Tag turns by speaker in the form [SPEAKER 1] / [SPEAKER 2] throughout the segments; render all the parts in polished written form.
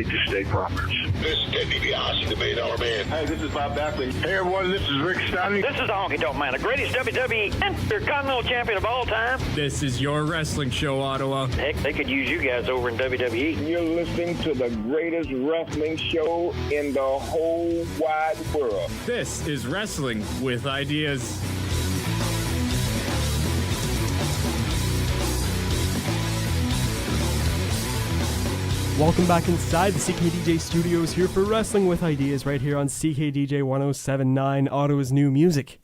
[SPEAKER 1] seek the state properties.
[SPEAKER 2] This is Ted DiBiase, the $1 Million Man.
[SPEAKER 1] Hey, this is Bob Backlund. Hey, everyone, this is Rick Steiny.
[SPEAKER 3] This is the Honky Tonk Man, the greatest WWE Intercontinental Champion of all time.
[SPEAKER 4] This is your wrestling show, Ottawa.
[SPEAKER 3] Heck, they could use you guys over in WWE.
[SPEAKER 5] You're listening to the greatest wrestling show in the whole wide world.
[SPEAKER 4] This is Wrestling with Ideas.
[SPEAKER 6] Welcome back inside the CKDJ studios here for Wrestling with Ideas right here on CKDJ 107.9, Ottawa's new music.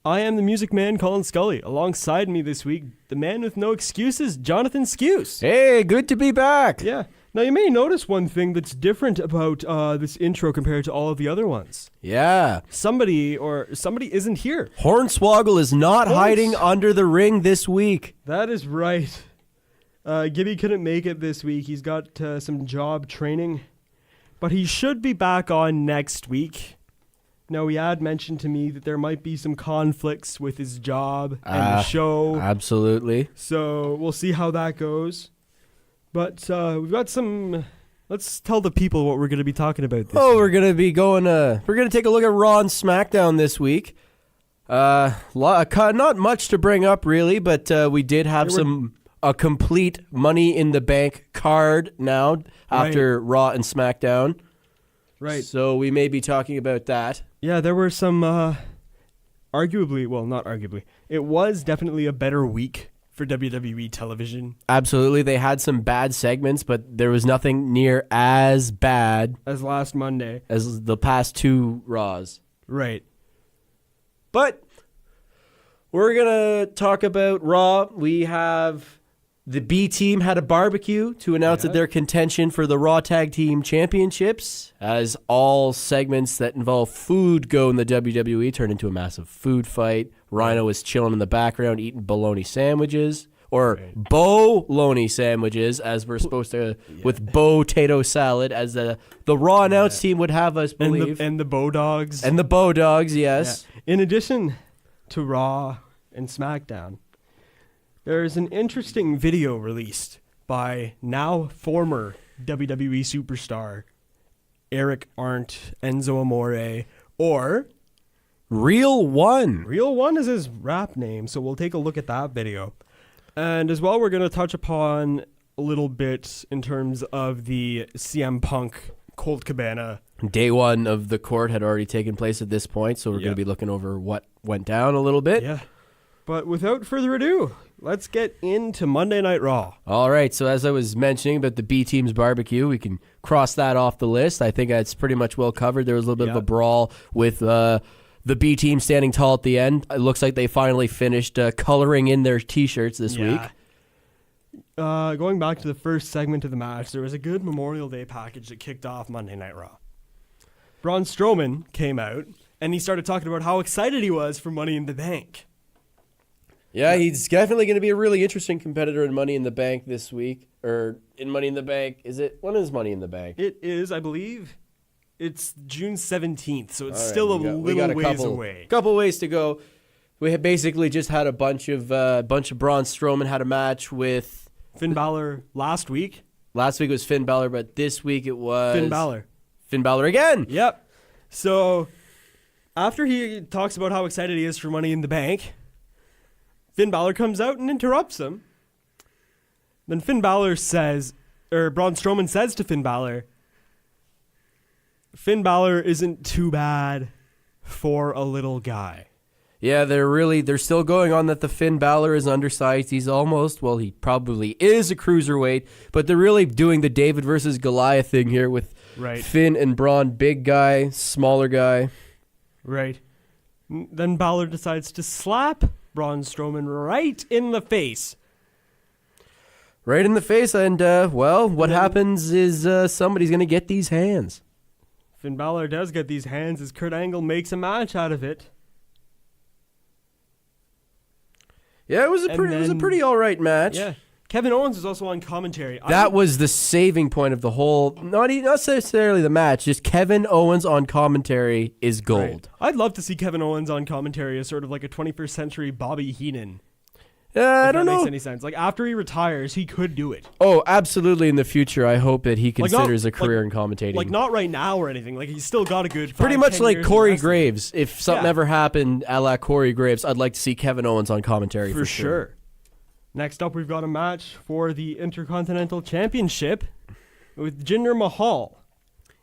[SPEAKER 6] I am the music man, Colin Scully. Alongside me this week, the man with no excuses, Jonathan Skuce.
[SPEAKER 7] Hey, good to be back.
[SPEAKER 6] Yeah. Now, you may notice one thing that's different about this intro compared to all of the other ones.
[SPEAKER 7] Yeah.
[SPEAKER 6] Somebody isn't here.
[SPEAKER 7] Hornswoggle is not hiding under the ring this week.
[SPEAKER 6] That is right. Gibby couldn't make it this week. He's got some job training, but he should be back on next week. Now, he had mentioned to me that there might be some conflicts with his job and the show.
[SPEAKER 7] Absolutely.
[SPEAKER 6] So we'll see how that goes. But we've got some... Let's tell the people what we're going to be talking about this week.
[SPEAKER 7] We're going to be going... we're going to take a look at Raw and SmackDown this week. Not much to bring up, really, but we did have a complete Money in the Bank card now after Raw and SmackDown.
[SPEAKER 6] Right.
[SPEAKER 7] So we may be talking about that.
[SPEAKER 6] Yeah, there were some not arguably. It was definitely a better week for WWE television.
[SPEAKER 7] Absolutely. They had some bad segments, but there was nothing near as bad
[SPEAKER 6] as last Monday.
[SPEAKER 7] As the past two Raws.
[SPEAKER 6] Right.
[SPEAKER 7] But we're going to talk about Raw. We have... The B team had a barbecue to announce that their contention for the Raw Tag Team Championships, as all segments that involve food go in the WWE, turn into a massive food fight. Rhino was chilling in the background eating bologna sandwiches, or bologna sandwiches, as we're supposed to, with potato salad, as the Raw announce team would have us believe.
[SPEAKER 6] And the Bo Dogs.
[SPEAKER 7] And the Bo Dogs, yes.
[SPEAKER 6] Yeah. In addition to Raw and SmackDown, there's an interesting video released by now former WWE superstar Eric Arndt, Enzo Amore, or
[SPEAKER 7] Real One.
[SPEAKER 6] Real One is his rap name, so we'll take a look at that video. And as well, we're going to touch upon a little bit in terms of the CM Punk Colt Cabana.
[SPEAKER 7] Day one of the court had already taken place at this point, so we're going to be looking over what went down a little bit.
[SPEAKER 6] Yeah. But without further ado, let's get into Monday Night Raw.
[SPEAKER 7] All right, so as I was mentioning about the B Team's barbecue, we can cross that off the list. I think that's pretty much well covered. There was a little bit of a brawl with the B Team standing tall at the end. It looks like they finally finished coloring in their T-shirts this week.
[SPEAKER 6] Going back to the first segment of the match, there was a good Memorial Day package that kicked off Monday Night Raw. Braun Strowman came out, and he started talking about how excited he was for Money in the Bank.
[SPEAKER 7] Yeah, he's definitely going to be a really interesting competitor in Money in the Bank this week. Or in Money in the Bank. When is Money in the Bank?
[SPEAKER 6] It is, I believe, it's June 17th, so it's still a little ways away.
[SPEAKER 7] Couple ways to go. We had basically just had a bunch of Braun Strowman had a match with
[SPEAKER 6] Finn Balor last week.
[SPEAKER 7] Last week was Finn Balor, but this week it was
[SPEAKER 6] Finn Balor.
[SPEAKER 7] Finn Balor again.
[SPEAKER 6] Yep. So after he talks about how excited he is for Money in the Bank, Finn Balor comes out and interrupts him. Then Braun Strowman says to Finn Balor isn't too bad for a little guy.
[SPEAKER 7] Yeah, they're still going on that the Finn Balor is undersized. He's he probably is a cruiserweight, but they're really doing the David versus Goliath thing here with Finn and Braun, big guy, smaller guy.
[SPEAKER 6] Right. Then Balor decides to slap Braun Strowman right in the face.
[SPEAKER 7] Right in the face, and what happens is somebody's going to get these hands.
[SPEAKER 6] Finn Balor does get these hands as Kurt Angle makes a match out of it.
[SPEAKER 7] Yeah, it was a pretty all right match.
[SPEAKER 6] Yeah. Kevin Owens was also on commentary.
[SPEAKER 7] That was the saving point of the whole, not necessarily the match, just Kevin Owens on commentary is gold.
[SPEAKER 6] Right. I'd love to see Kevin Owens on commentary as sort of like a 21st century Bobby Heenan.
[SPEAKER 7] I don't know.
[SPEAKER 6] Makes any sense? Like after he retires, he could do it.
[SPEAKER 7] Oh, absolutely. In the future, I hope that he considers a career in commentating.
[SPEAKER 6] Like not right now or anything. Like he's still got a good.
[SPEAKER 7] Pretty much
[SPEAKER 6] 5-10
[SPEAKER 7] like
[SPEAKER 6] years in
[SPEAKER 7] Corey
[SPEAKER 6] wrestling.
[SPEAKER 7] Graves. If something ever happened a la Corey Graves, I'd like to see Kevin Owens on commentary
[SPEAKER 6] For sure. Next up, we've got a match for the Intercontinental Championship with Jinder Mahal.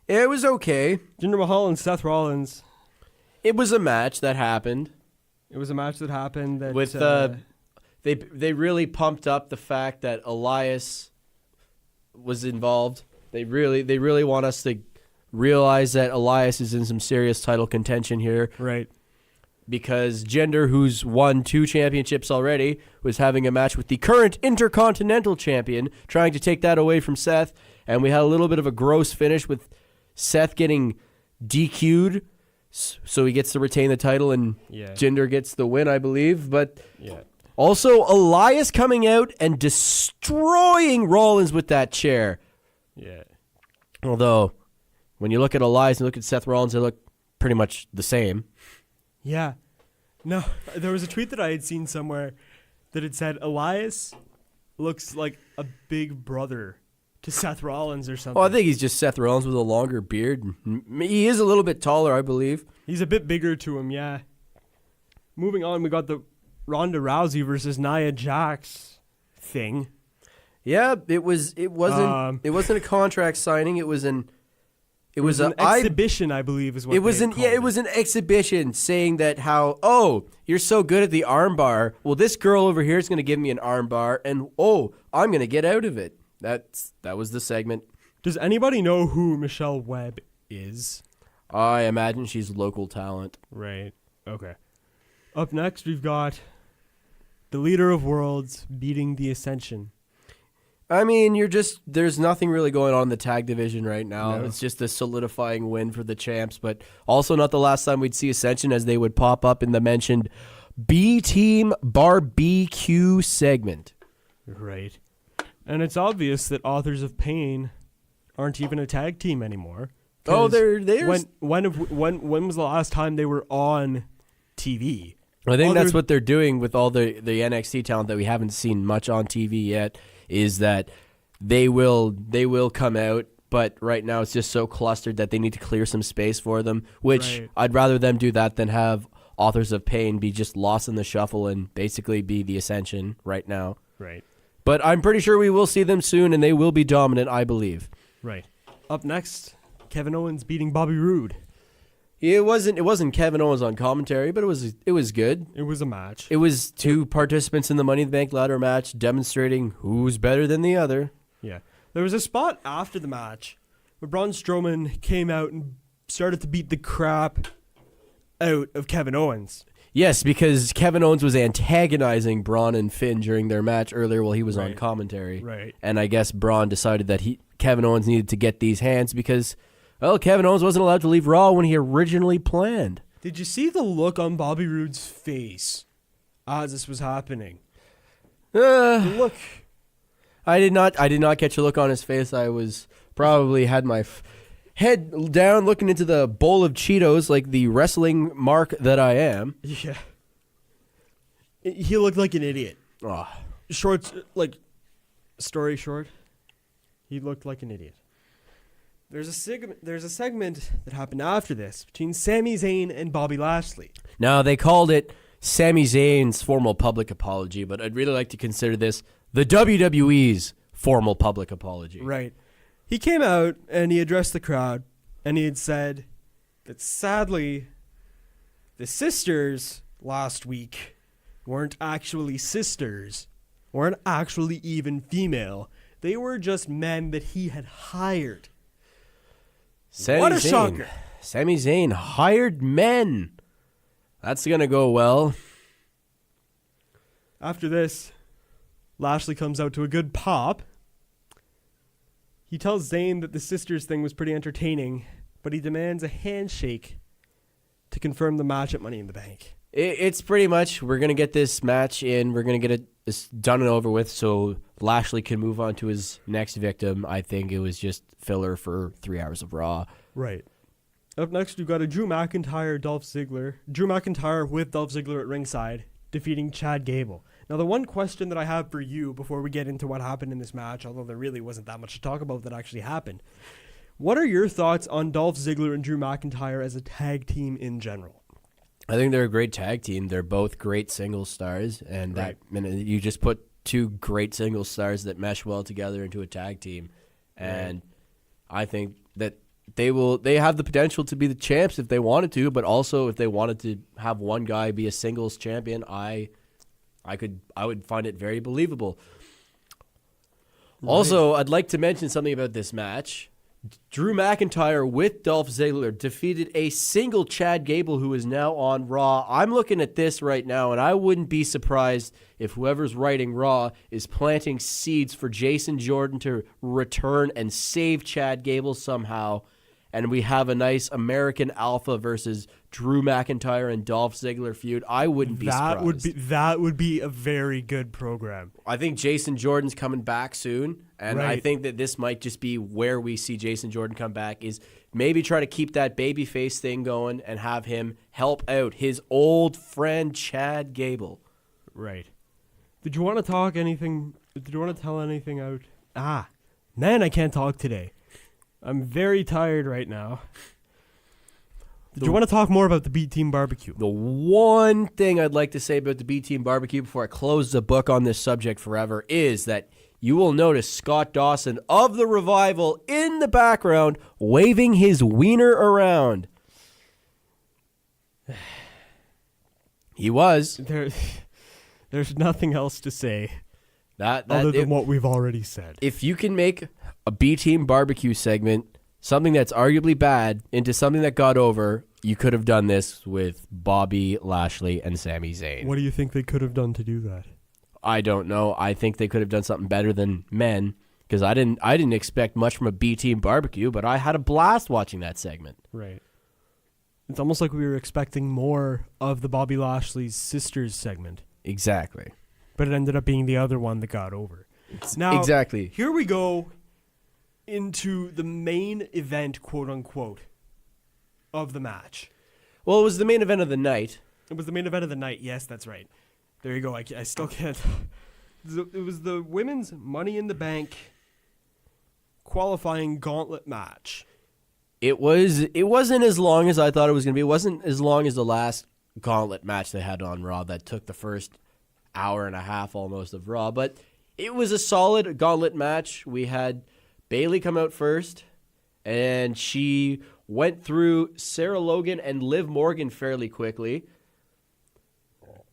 [SPEAKER 7] It was okay.
[SPEAKER 6] Jinder Mahal and Seth Rollins.
[SPEAKER 7] It was a match that happened.
[SPEAKER 6] It was a match that happened that
[SPEAKER 7] With they really pumped up the fact that Elias was involved. They really want us to realize that Elias is in some serious title contention here.
[SPEAKER 6] right.
[SPEAKER 7] Because Jinder, who's won 2 championships already, was having a match with the current Intercontinental Champion, trying to take that away from Seth. And we had a little bit of a gross finish with Seth getting DQ'd, so he gets to retain the title, and Jinder gets the win, I believe. But also Elias coming out and destroying Rollins with that chair.
[SPEAKER 6] Yeah.
[SPEAKER 7] Although, when you look at Elias and look at Seth Rollins, they look pretty much the same.
[SPEAKER 6] Yeah. No, there was a tweet that I had seen somewhere that had said Elias looks like a big brother to Seth Rollins or something.
[SPEAKER 7] Well, I think he's just Seth Rollins with a longer beard. He is a little bit taller, I believe.
[SPEAKER 6] He's a bit bigger to him, yeah. Moving on, we got the Ronda Rousey versus Nia Jax thing.
[SPEAKER 7] Yeah, it wasn't a contract signing. It was an
[SPEAKER 6] exhibition, I believe, is what
[SPEAKER 7] it was. It was an exhibition saying that you're so good at the armbar. Well, this girl over here is going to give me an armbar, and I'm going to get out of it. That was the segment.
[SPEAKER 6] Does anybody know who Michelle Webb is?
[SPEAKER 7] I imagine she's local talent.
[SPEAKER 6] Right. Okay. Up next, we've got the Leader of Worlds beating the Ascension.
[SPEAKER 7] I mean, there's nothing really going on in the tag division right now.
[SPEAKER 6] No.
[SPEAKER 7] It's just a solidifying win for the champs, but also not the last time we'd see Ascension, as they would pop up in the mentioned B-Team Barbecue segment.
[SPEAKER 6] Right. And it's obvious that Authors of Pain aren't even a tag team anymore.
[SPEAKER 7] Oh, they're
[SPEAKER 6] when was the last time they were on TV?
[SPEAKER 7] I think that's what they're doing with all the NXT talent that we haven't seen much on TV yet, is that they will come out, but right now it's just so clustered that they need to clear some space for them, which I'd rather them do that than have Authors of Pain be just lost in the shuffle and basically be the Ascension right now.
[SPEAKER 6] Right.
[SPEAKER 7] But I'm pretty sure we will see them soon, and they will be dominant, I believe.
[SPEAKER 6] Right. Up next, Kevin Owens beating Bobby Roode.
[SPEAKER 7] It wasn't Kevin Owens on commentary, but it was good.
[SPEAKER 6] It was a match.
[SPEAKER 7] It was 2 participants in the Money in the Bank ladder match demonstrating who's better than the other.
[SPEAKER 6] Yeah. There was a spot after the match where Braun Strowman came out and started to beat the crap out of Kevin Owens.
[SPEAKER 7] Yes, because Kevin Owens was antagonizing Braun and Finn during their match earlier while he was on commentary.
[SPEAKER 6] Right.
[SPEAKER 7] And I guess Braun decided that Kevin Owens needed to get these hands because, well, Kevin Owens wasn't allowed to leave Raw when he originally planned.
[SPEAKER 6] Did you see the look on Bobby Roode's face as this was happening? Look.
[SPEAKER 7] I did not catch a look on his face. I was probably had my head down looking into the bowl of Cheetos like the wrestling mark that I am.
[SPEAKER 6] Yeah. He looked like an idiot.
[SPEAKER 7] Oh.
[SPEAKER 6] Story short, he looked like an idiot. There's a segment that happened after this between Sami Zayn and Bobby Lashley.
[SPEAKER 7] Now, they called it Sami Zayn's formal public apology, but I'd really like to consider this the WWE's formal public apology.
[SPEAKER 6] Right. He came out and he addressed the crowd, and he had said that sadly, the sisters last week weren't actually sisters, weren't actually even female. They were just men that he had hired. What a shocker.
[SPEAKER 7] Sami Zayn hired men. That's going to go well.
[SPEAKER 6] After this, Lashley comes out to a good pop. He tells Zayn that the sisters thing was pretty entertaining, but he demands a handshake to confirm the match at Money in the Bank.
[SPEAKER 7] It's pretty much, we're going to get this match in, we're going to get it done and over with so Lashley can move on to his next victim. I think it was just filler for 3 hours of Raw.
[SPEAKER 6] Right. Up next, we've got a Drew McIntyre, Dolph Ziggler. Drew McIntyre with Dolph Ziggler at ringside, defeating Chad Gable. Now, the one question that I have for you before we get into what happened in this match, although there really wasn't that much to talk about that actually happened, what are your thoughts on Dolph Ziggler and Drew McIntyre as a tag team in general?
[SPEAKER 7] I think they're a great tag team. They're both great single stars, and you just put two great single stars that mesh well together into a tag team, and I think that they have the potential to be the champs if they wanted to, but also if they wanted to have one guy be a singles champion, I would find it very believable. Right. Also, I'd like to mention something about this match. Drew McIntyre with Dolph Ziggler defeated a single Chad Gable, who is now on Raw. I'm looking at this right now, and I wouldn't be surprised if whoever's writing Raw is planting seeds for Jason Jordan to return and save Chad Gable somehow. And we have a nice American Alpha versus Drew McIntyre and Dolph Ziggler feud. I wouldn't be surprised.
[SPEAKER 6] That would be a very good program.
[SPEAKER 7] I think Jason Jordan's coming back soon, and I think that this might just be where we see Jason Jordan come back, is maybe try to keep that babyface thing going and have him help out his old friend Chad Gable.
[SPEAKER 6] Right. Did you want to talk anything? Did you want to tell anything out? Man, I can't talk today. I'm very tired right now. Did you want to talk more about the B Team Barbecue?
[SPEAKER 7] The one thing I'd like to say about the B Team Barbecue before I close the book on this subject forever is that you will notice Scott Dawson of the Revival in the background waving his wiener around. He was.
[SPEAKER 6] There's nothing else to say
[SPEAKER 7] other
[SPEAKER 6] than what we've already said.
[SPEAKER 7] If you can make a B-Team Barbecue segment, something that's arguably bad, into something that got over, you could have done this with Bobby Lashley and Sami Zayn.
[SPEAKER 6] What do you think they could have done to do that?
[SPEAKER 7] I don't know. I think they could have done something better than men, because I didn't expect much from a B-Team Barbecue, but I had a blast watching that segment.
[SPEAKER 6] Right. It's almost like we were expecting more of the Bobby Lashley's sisters segment.
[SPEAKER 7] Exactly.
[SPEAKER 6] But it ended up being the other one that got over. Now,
[SPEAKER 7] exactly.
[SPEAKER 6] Here we go into the main event, quote unquote, of the match.
[SPEAKER 7] Well, it was the main event of the night.
[SPEAKER 6] It was the main event of the night. Yes, that's right. There you go. I still can't. It was the women's Money in the Bank qualifying gauntlet match.
[SPEAKER 7] It wasn't as long as I thought it was going to be. It wasn't as long as the last gauntlet match they had on Raw that took the first hour and a half almost of Raw, but it was a solid gauntlet match. We had Bayley come out first, and she went through Sarah Logan and Liv Morgan fairly quickly.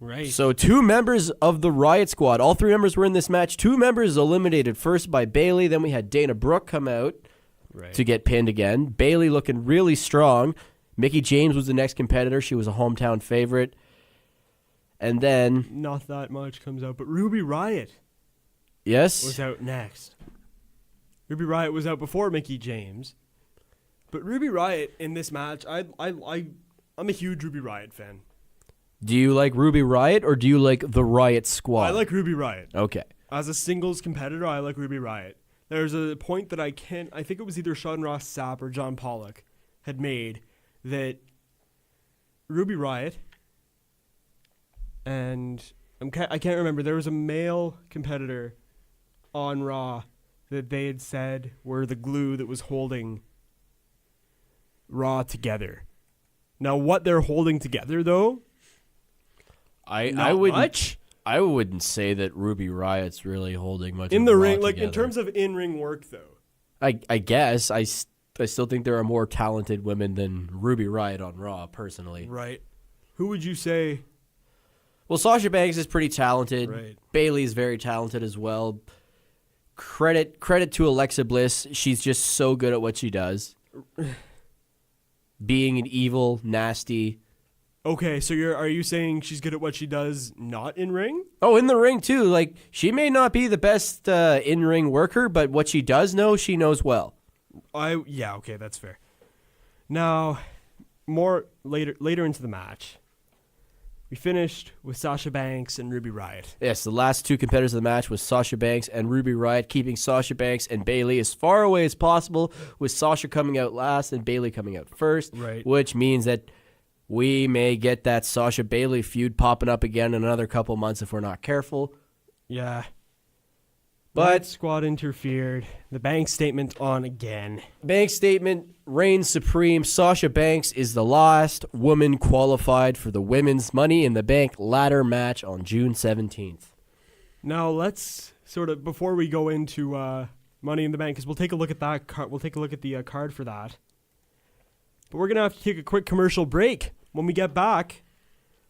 [SPEAKER 6] Right.
[SPEAKER 7] So 2 members of the Riot Squad, all 3 members were in this match. 2 members eliminated first by Bayley. Then we had Dana Brooke come out to get pinned again. Bayley looking really strong. Mickie James was the next competitor. She was a hometown favorite. And then...
[SPEAKER 6] Not that much comes out, but Ruby Riott was out next. Ruby Riott was out before Mickie James. But Ruby Riott in this match, I'm a huge Ruby Riott fan.
[SPEAKER 7] Do you like Ruby Riott or do you like the Riot Squad?
[SPEAKER 6] I like Ruby Riott.
[SPEAKER 7] Okay.
[SPEAKER 6] As a singles competitor, I like Ruby Riott. There's a point that I think it was either Sean Ross Sapp or John Pollock had made that Ruby Riott and I can't remember, there was a male competitor on Raw that they had said were the glue that was holding Raw together. Now, what they're holding together, though,
[SPEAKER 7] I wouldn't say that Ruby Riott's really holding much
[SPEAKER 6] in
[SPEAKER 7] of
[SPEAKER 6] the
[SPEAKER 7] Raw
[SPEAKER 6] ring, like
[SPEAKER 7] together.
[SPEAKER 6] in terms of in-ring work, though.
[SPEAKER 7] I guess I still think there are more talented women than Ruby Riott on Raw, personally.
[SPEAKER 6] Right. Who would you say?
[SPEAKER 7] Well, Sasha Banks is pretty talented.
[SPEAKER 6] Right.
[SPEAKER 7] Bayley's very talented as well. Credit to Alexa Bliss. She's just so good at what she does. Being an evil, nasty.
[SPEAKER 6] Okay, so are you saying she's good at what she does not in ring?
[SPEAKER 7] Oh, in the ring too. Like, she may not be the best in-ring worker, but what she does know, she knows well.
[SPEAKER 6] Yeah, okay, that's fair. Now, more later into the match, we finished with Sasha Banks and Ruby Riott.
[SPEAKER 7] Yes, the last 2 competitors of the match was Sasha Banks and Ruby Riott, keeping Sasha Banks and Bayley as far away as possible, with Sasha coming out last and Bayley coming out first.
[SPEAKER 6] Right.
[SPEAKER 7] Which means that we may get that Sasha Bailey feud popping up again in another couple months if we're not careful.
[SPEAKER 6] Yeah.
[SPEAKER 7] But
[SPEAKER 6] Squad interfered. The bank statement on again.
[SPEAKER 7] Bank statement reigns supreme. Sasha Banks is the last woman qualified for the women's Money in the Bank ladder match on June 17th.
[SPEAKER 6] Now let's sort of, before we go into Money in the Bank, because we'll take a look at that. We'll take a look at the card for that. But we're gonna have to take a quick commercial break. When we get back,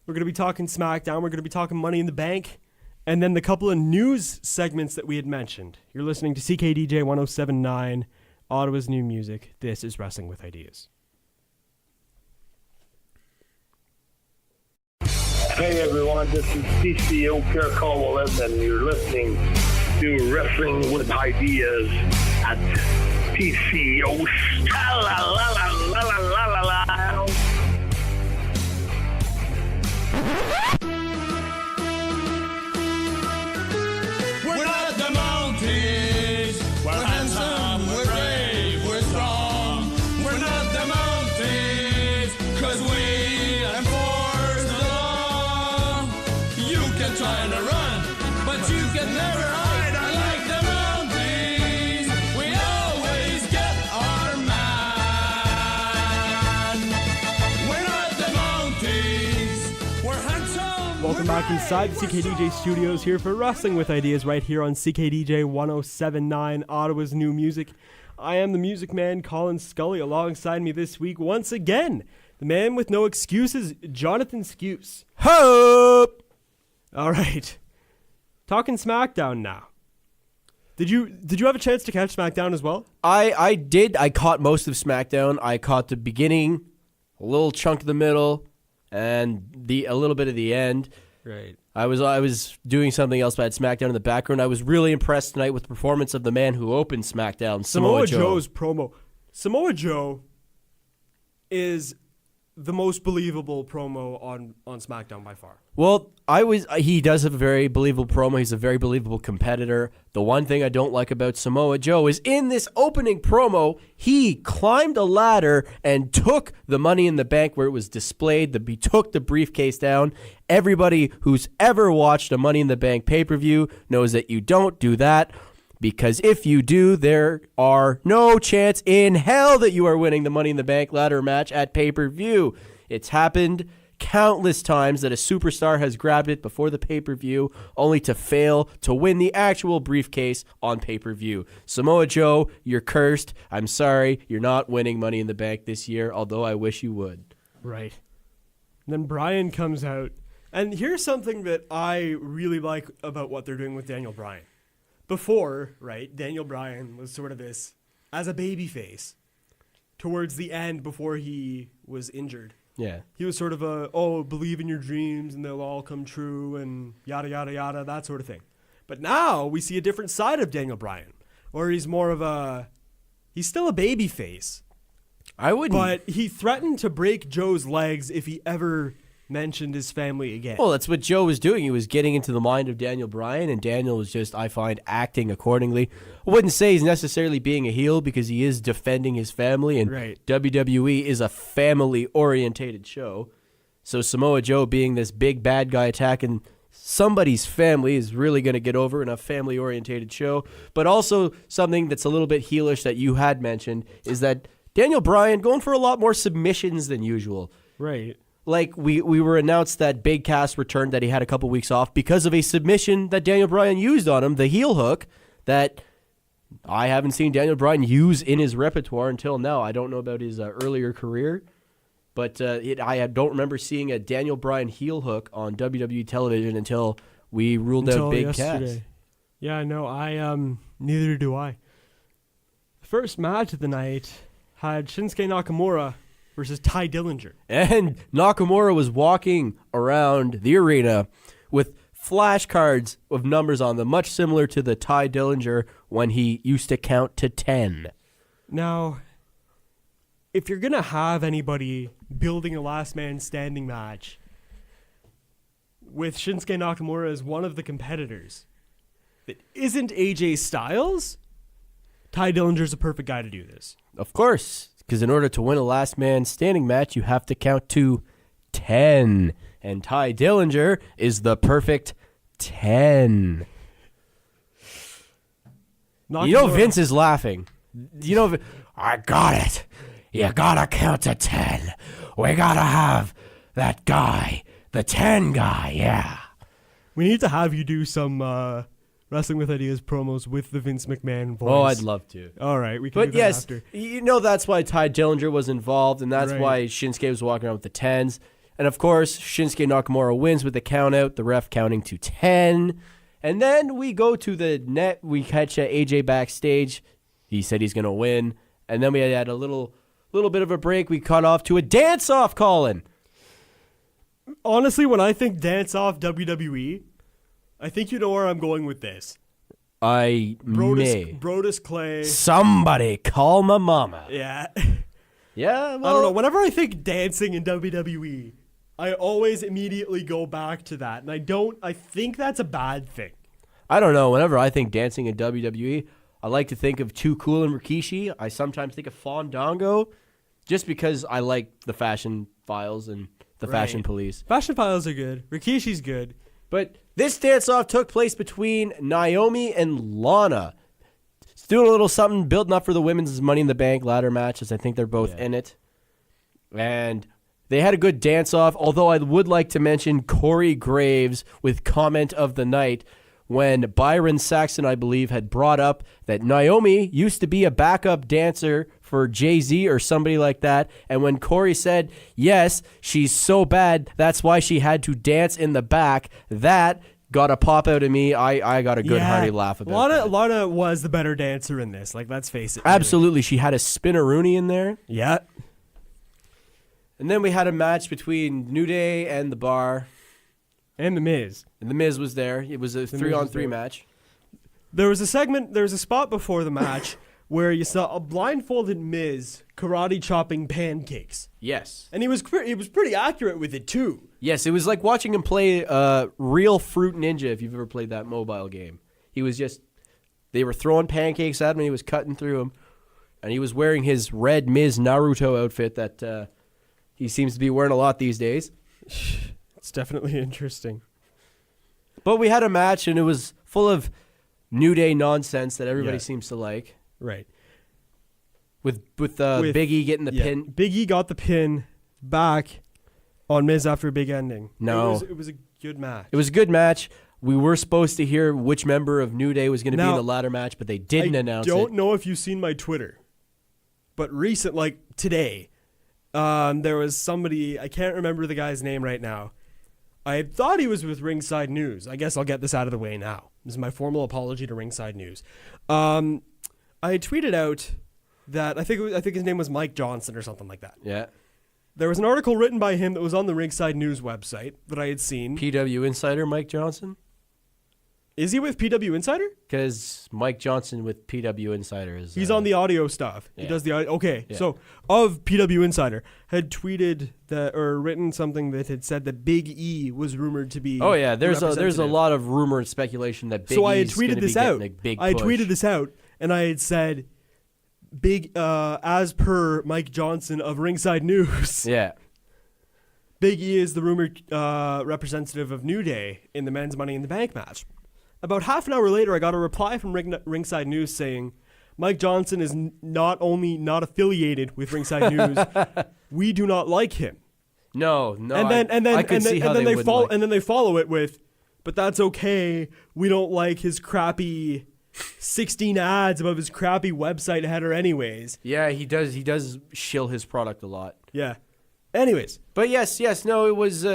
[SPEAKER 6] we're gonna be talking SmackDown. We're gonna be talking Money in the Bank. And then the couple of news segments that we had mentioned. You're listening to CKDJ 107.9, Ottawa's new music. This is Wrestling with Ideas.
[SPEAKER 1] Hey everyone, this is CCO Pierre Colwell, and you're listening to Wrestling with Ideas at TCO. La la la la la la la la.
[SPEAKER 8] We're not the Mounties. We're handsome, we're brave, we're strong. We're not the Mounties, 'cause we enforce the law. You can try to run, but you can never hide. Unlike the Mounties, we always get our man. We're not the Mounties. We're handsome.
[SPEAKER 6] Welcome back inside the CKDJ studios here for Wrestling with Ideas right here on CKDJ 107.9, Ottawa's new music. I am the music man, Colin Scully. Alongside me this week, once again, the man with no excuses, Jonathan Skuce.
[SPEAKER 7] Hope!
[SPEAKER 6] All right. Talking SmackDown now. Did you have a chance to catch SmackDown as well?
[SPEAKER 7] I did. I caught most of SmackDown. I caught the beginning, a little chunk of the middle, and a little bit of the end.
[SPEAKER 6] Right.
[SPEAKER 7] I was doing something else, but I had SmackDown in the background. I was really impressed tonight with the performance of the man who opened SmackDown, Samoa Joe.
[SPEAKER 6] Joe's promo. Samoa Joe is the most believable promo on SmackDown by far.
[SPEAKER 7] Well, he does have a very believable promo. He's a very believable competitor. The one thing I don't like about Samoa Joe is in this opening promo, he climbed a ladder and took the Money in the Bank where it was displayed. He took the briefcase down. Everybody who's ever watched a Money in the Bank pay-per-view knows that you don't do that, because if you do, there are no chance in hell that you are winning the Money in the Bank ladder match at pay-per-view. It's happened countless times that a superstar has grabbed it before the pay-per-view only to fail to win the actual briefcase on pay-per-view. Samoa Joe, you're cursed. I'm sorry, you're not winning Money in the Bank this year, although I wish you would.
[SPEAKER 6] Right. And then Bryan comes out. And here's something that I really like about what they're doing with Daniel Bryan. Before, right, Daniel Bryan was sort of this, as a babyface, towards the end before he was injured.
[SPEAKER 7] Yeah.
[SPEAKER 6] He was sort of believe in your dreams and they'll all come true and yada, yada, yada, that sort of thing. But now we see a different side of Daniel Bryan, where he's more of he's still a babyface.
[SPEAKER 7] I wouldn't.
[SPEAKER 6] But he threatened to break Joe's legs if he ever mentioned his family again.
[SPEAKER 7] Well, that's what Joe was doing. He was getting into the mind of Daniel Bryan, and Daniel was just, I find, acting accordingly. I wouldn't say he's necessarily being a heel because he is defending his family, and
[SPEAKER 6] right.
[SPEAKER 7] WWE is a family-orientated show. So Samoa Joe being this big bad guy attacking somebody's family is really going to get over in a family-orientated show. But also something that's a little bit heelish that you had mentioned is that Daniel Bryan going for a lot more submissions than usual.
[SPEAKER 6] Right.
[SPEAKER 7] Like, we were announced that Big Cass returned, that he had a couple weeks off because of a submission that Daniel Bryan used on him, the heel hook, that I haven't seen Daniel Bryan use in his repertoire until now. I don't know about his earlier career, but I don't remember seeing a Daniel Bryan heel hook on WWE television until we ruled out Big Cass.
[SPEAKER 6] Yeah, no, neither do I. The first match of the night had Shinsuke Nakamura versus Ty Dillinger.
[SPEAKER 7] And Nakamura was walking around the arena with flashcards of numbers on them, much similar to the Ty Dillinger when he used to count to 10.
[SPEAKER 6] Now, if you're going to have anybody building a last man standing match with Shinsuke Nakamura as one of the competitors that isn't AJ Styles, Ty Dillinger's a perfect guy to do this.
[SPEAKER 7] Of course, because in order to win a last man standing match, you have to count to 10. And Ty Dillinger is the perfect 10. Vince is laughing. I got it. You gotta count to 10. We gotta have that guy, the 10 guy, yeah.
[SPEAKER 6] We need to have you do some Wrestling with Ideas promos with the Vince McMahon voice.
[SPEAKER 7] Oh, I'd love to.
[SPEAKER 6] All right, we can do that after.
[SPEAKER 7] That's why Ty Dillinger was involved, and that's why Shinsuke was walking around with the 10s. And, of course, Shinsuke Nakamura wins with the count out, the ref counting to 10. And then we go to the net. We catch AJ backstage. He said he's going to win. And then we had a little bit of a break. We cut off to a dance-off, Colin.
[SPEAKER 6] Honestly, when I think dance-off WWE, I think you know where I'm going with this. Brodus Clay.
[SPEAKER 7] Somebody call my mama.
[SPEAKER 6] Yeah.
[SPEAKER 7] Yeah, well,
[SPEAKER 6] I don't know. Whenever I think dancing in WWE, I always immediately go back to that. And I think that's a bad thing.
[SPEAKER 7] I don't know. Whenever I think dancing in WWE, I like to think of Too Cool and Rikishi. I sometimes think of Fandango just because I like the Fashion Files and the Fashion Police.
[SPEAKER 6] Fashion Files are good. Rikishi's good.
[SPEAKER 7] But this dance-off took place between Naomi and Lana. It's doing a little something, building up for the women's Money in the Bank ladder match, as I think they're both in it. And they had a good dance-off, although I would like to mention Corey Graves with comment of the night when Byron Saxton, I believe, had brought up that Naomi used to be a backup dancer for Jay-Z or somebody like that. And when Corey said, yes, she's so bad, that's why she had to dance in the back, that got a pop out of me. I got a good hearty laugh about that.
[SPEAKER 6] Lana was the better dancer in this. Like, let's face it.
[SPEAKER 7] Absolutely. She had a spinneroonie in there.
[SPEAKER 6] Yeah.
[SPEAKER 7] And then we had a match between New Day and The Bar.
[SPEAKER 6] And The Miz.
[SPEAKER 7] And The Miz was there. It was a 3-on-3 match.
[SPEAKER 6] There was a spot before the match where you saw a blindfolded Miz karate chopping pancakes.
[SPEAKER 7] Yes.
[SPEAKER 6] And he was pretty accurate with it too.
[SPEAKER 7] Yes, it was like watching him play Real Fruit Ninja, if you've ever played that mobile game. They were throwing pancakes at him and he was cutting through them. And he was wearing his red Miz Naruto outfit that he seems to be wearing a lot these days.
[SPEAKER 6] It's definitely interesting.
[SPEAKER 7] But we had a match and it was full of New Day nonsense that everybody seems to like.
[SPEAKER 6] Right.
[SPEAKER 7] With Big E getting the pin.
[SPEAKER 6] Big E got the pin back on Miz after a big ending.
[SPEAKER 7] No.
[SPEAKER 6] It was a good match.
[SPEAKER 7] It was a good match. We were supposed to hear which member of New Day was going to be in the ladder match, but they didn't announce it.
[SPEAKER 6] I don't know if you've seen my Twitter, but today, there was somebody, I can't remember the guy's name right now. I thought he was with Ringside News. I guess I'll get this out of the way now. This is my formal apology to Ringside News. I had tweeted out that I think his name was Mike Johnson or something like that.
[SPEAKER 7] Yeah.
[SPEAKER 6] There was an article written by him that was on the Ringside News website that I had seen.
[SPEAKER 7] PW Insider Mike Johnson?
[SPEAKER 6] Is he with PW Insider?
[SPEAKER 7] Because Mike Johnson with PW Insider is...
[SPEAKER 6] He's on the audio stuff.
[SPEAKER 7] Yeah.
[SPEAKER 6] He does the audio. Okay, so of PW Insider had tweeted that or written something that had said that Big E was rumored to be...
[SPEAKER 7] Oh, yeah. There's a lot of rumor and speculation that Big
[SPEAKER 6] I had
[SPEAKER 7] E's going to be getting a big push.
[SPEAKER 6] I tweeted this out, and I had said, as per Mike Johnson of Ringside News...
[SPEAKER 7] Yeah.
[SPEAKER 6] Big E is the rumored representative of New Day in the men's Money in the Bank match. About half an hour later, I got a reply from Ringside News saying, Mike Johnson is not only not affiliated with Ringside News, we do not like him.
[SPEAKER 7] No,
[SPEAKER 6] and then they follow it with, but that's okay. We don't like his crappy 16 ads above his crappy website header anyways.
[SPEAKER 7] Yeah, he does shill his product a lot.
[SPEAKER 6] Yeah. Anyways.
[SPEAKER 7] But yes, no, it was...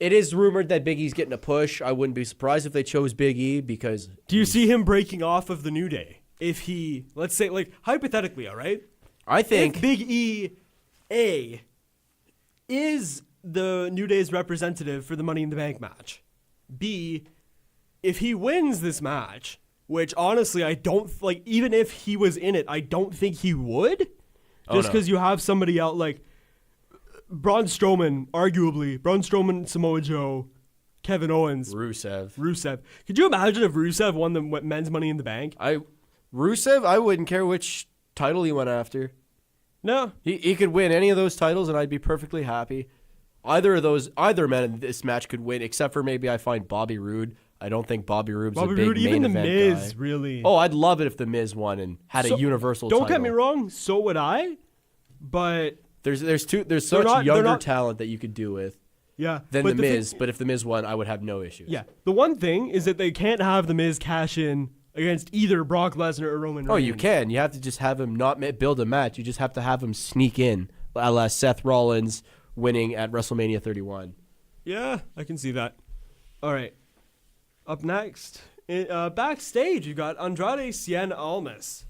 [SPEAKER 7] It is rumored that Big E's getting a push. I wouldn't be surprised if they chose Big E because...
[SPEAKER 6] Do you see him breaking off of the New Day? If he, let's say, like, hypothetically, all right?
[SPEAKER 7] I think...
[SPEAKER 6] If Big E, A, is the New Day's representative for the Money in the Bank match, B, if he wins this match, which honestly I don't, like, even if he was in it, I don't think he would. Just because you have somebody out, like... Braun Strowman, Samoa Joe, Kevin Owens,
[SPEAKER 7] Rusev.
[SPEAKER 6] Could you imagine if Rusev won the men's Money in the Bank?
[SPEAKER 7] Rusev, I wouldn't care which title he went after.
[SPEAKER 6] No.
[SPEAKER 7] He could win any of those titles and I'd be perfectly happy. either man in this match could win, except for maybe I find Bobby Roode. I don't think Bobby Roode's a big main
[SPEAKER 6] even
[SPEAKER 7] event
[SPEAKER 6] the Miz,
[SPEAKER 7] guy.
[SPEAKER 6] really.
[SPEAKER 7] Oh, I'd love it if the Miz won and had a universal title.
[SPEAKER 6] Don't get me wrong, so would I, but
[SPEAKER 7] there's such younger talent that you could do with.
[SPEAKER 6] Yeah,
[SPEAKER 7] than the Miz, but if the Miz won, I would have no issues.
[SPEAKER 6] Yeah, the one thing is that they can't have the Miz cash in against either Brock Lesnar or Roman Reigns.
[SPEAKER 7] Oh, you can. You have to just have him not build a match. You just have to have him sneak in, a la Seth Rollins winning at WrestleMania 31.
[SPEAKER 6] Yeah, I can see that. All right, up next, backstage, you got Andrade Cien Almas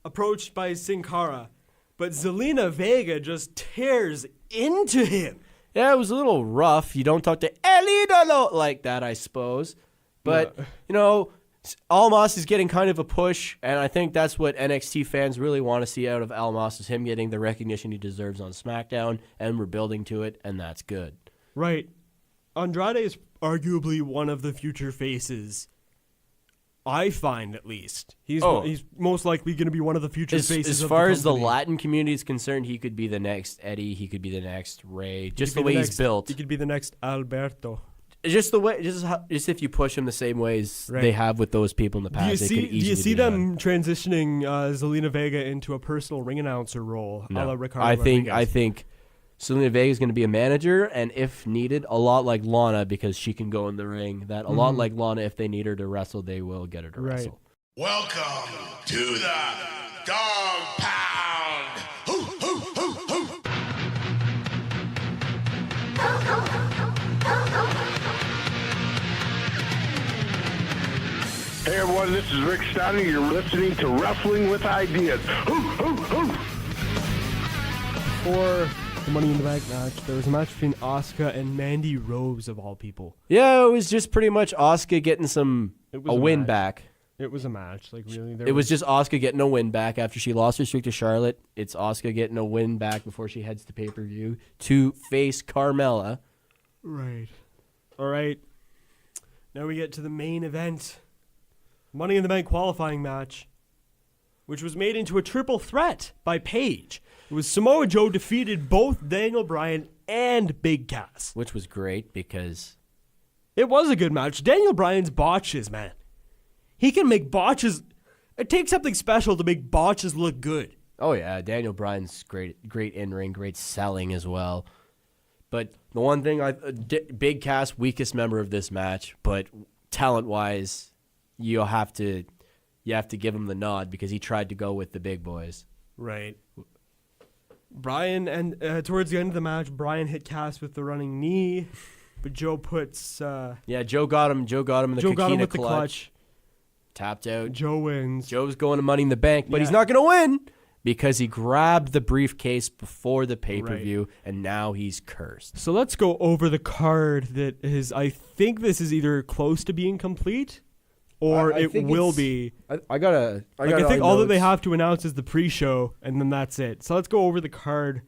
[SPEAKER 6] approached by Sin Cara, but Zelina Vega just tears into him.
[SPEAKER 7] Yeah, it was a little rough. You don't talk to El Idolo like that, I suppose. But, Almas is getting kind of a push, and I think that's what NXT fans really want to see out of Almas, is him getting the recognition he deserves on SmackDown, and we're building to it, and that's good.
[SPEAKER 6] Right. Andrade is arguably one of the future faces, I find, at least. He's most likely going to be one of the future faces.
[SPEAKER 7] As far as the Latin community is concerned, he could be the next Eddie. He could be the next Ray. Just the way he's built.
[SPEAKER 6] He could be the next Alberto.
[SPEAKER 7] Just if you push him the same ways they have with those people in the past.
[SPEAKER 6] Do you see them transitioning Zelina Vega into a personal ring announcer role?
[SPEAKER 7] No.
[SPEAKER 6] A la Ricardo
[SPEAKER 7] I think Zelina Vega is going to be a manager, and if needed, a lot like Lana, because she can go in the ring. A lot like Lana, if they need her to wrestle, they will get her to wrestle.
[SPEAKER 2] Welcome to the Dog Pound. Hoo, hoo, hoo, hoo.
[SPEAKER 1] Hey everyone, this is Rick Steiner. You're listening to Wrestling with Ideas.
[SPEAKER 6] For the Money in the Bank match, there was a match between Asuka and Mandy Rose, of all people.
[SPEAKER 7] Yeah, it was just pretty much Asuka getting a win back.
[SPEAKER 6] It was a match, like really.
[SPEAKER 7] It was just Asuka getting a win back after she lost her streak to Charlotte. It's Asuka getting a win back before she heads to pay-per-view to face Carmella.
[SPEAKER 6] Right. All right. Now we get to the main event. Money in the Bank qualifying match, which was made into a triple threat by Paige. It was Samoa Joe defeated both Daniel Bryan and Big Cass.
[SPEAKER 7] Which was great because
[SPEAKER 6] it was a good match. Daniel Bryan's botches, man. He can make botches. It takes something special to make botches look good.
[SPEAKER 7] Oh, yeah. Daniel Bryan's great in-ring, great selling as well. But the one thing, Big Cass, weakest member of this match, but talent-wise, you have to give him the nod because he tried to go with the big boys.
[SPEAKER 6] Right. Bryan, and towards the end of the match, Bryan hit Cass with the running knee, but Joe puts...
[SPEAKER 7] Joe got him in the Coquina clutch. Tapped out.
[SPEAKER 6] Joe wins.
[SPEAKER 7] Joe's going to Money in the Bank, but he's not going to win because he grabbed the briefcase before the pay-per-view, and now he's cursed.
[SPEAKER 6] So let's go over the card that is... I think this is either close to being complete... or it will be.
[SPEAKER 7] I think
[SPEAKER 6] all that they have to announce is the pre-show, and then that's it. So let's go over the card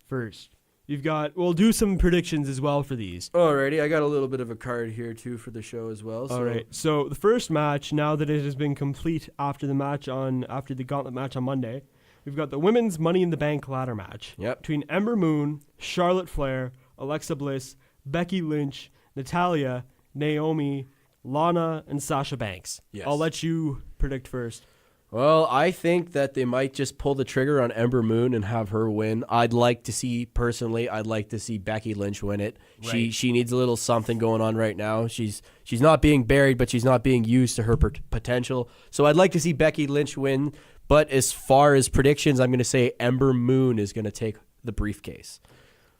[SPEAKER 6] first. We'll do some predictions as well for these.
[SPEAKER 7] Alrighty, I got a little bit of a card here too for the show as well. So.
[SPEAKER 6] All right. So the first match, now that it has been complete after the gauntlet match on Monday, we've got the women's Money in the Bank ladder match between Ember Moon, Charlotte Flair, Alexa Bliss, Becky Lynch, Natalya, Naomi, Lana, and Sasha Banks.
[SPEAKER 7] Yes.
[SPEAKER 6] I'll let you predict first.
[SPEAKER 7] Well, I think that they might just pull the trigger on Ember Moon and have her win. I'd like to see Becky Lynch win it. Right. She needs a little something going on right now. She's not being buried, but she's not being used to her potential. So I'd like to see Becky Lynch win. But as far as predictions, I'm going to say Ember Moon is going to take the briefcase.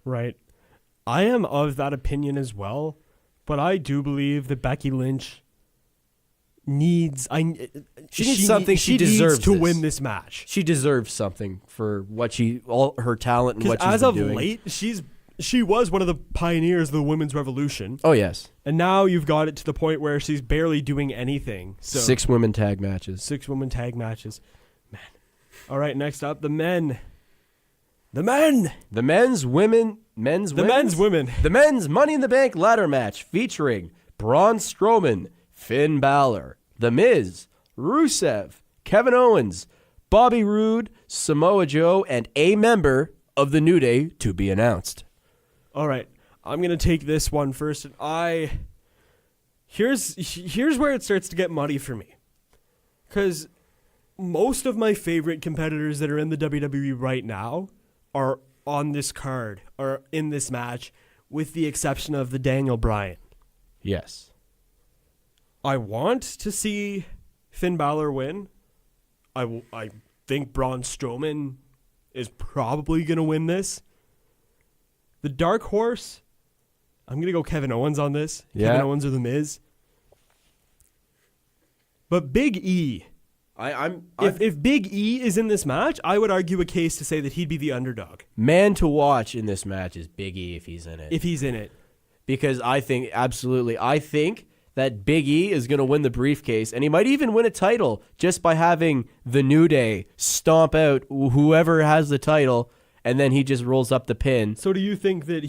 [SPEAKER 6] Right. I am of that opinion as well. But I do believe that Becky Lynch needs
[SPEAKER 7] something. She deserves
[SPEAKER 6] to win this match.
[SPEAKER 7] She deserves something for all her talent and what she's been doing.
[SPEAKER 6] As of late, she was one of the pioneers of the women's revolution.
[SPEAKER 7] Oh yes,
[SPEAKER 6] and now you've got it to the point where she's barely doing anything. So
[SPEAKER 7] 6 women tag matches.
[SPEAKER 6] 6 women tag matches, man. All right, next up, the men. The men's Money
[SPEAKER 7] in the Bank ladder match featuring Braun Strowman, Finn Balor, The Miz, Rusev, Kevin Owens, Bobby Roode, Samoa Joe, and a member of the New Day to be announced.
[SPEAKER 6] All right, I'm gonna take this one first. And here's where it starts to get muddy for me, because most of my favorite competitors that are in the WWE right now are on this card, are in this match, with the exception of the Daniel Bryan.
[SPEAKER 7] Yes.
[SPEAKER 6] I want to see Finn Balor win. I think Braun Strowman is probably going to win this. The dark horse, I'm going to go Kevin Owens on this.
[SPEAKER 7] Yeah.
[SPEAKER 6] Kevin Owens or The Miz. But Big E, if Big E is in this match, I would argue a case to say that he'd be the underdog.
[SPEAKER 7] Man to watch in this match is Big E if he's in it.
[SPEAKER 6] If he's in it.
[SPEAKER 7] Because I think that Big E is going to win the briefcase, and he might even win a title just by having the New Day stomp out whoever has the title, and then he just rolls up the pin.
[SPEAKER 6] So do you think that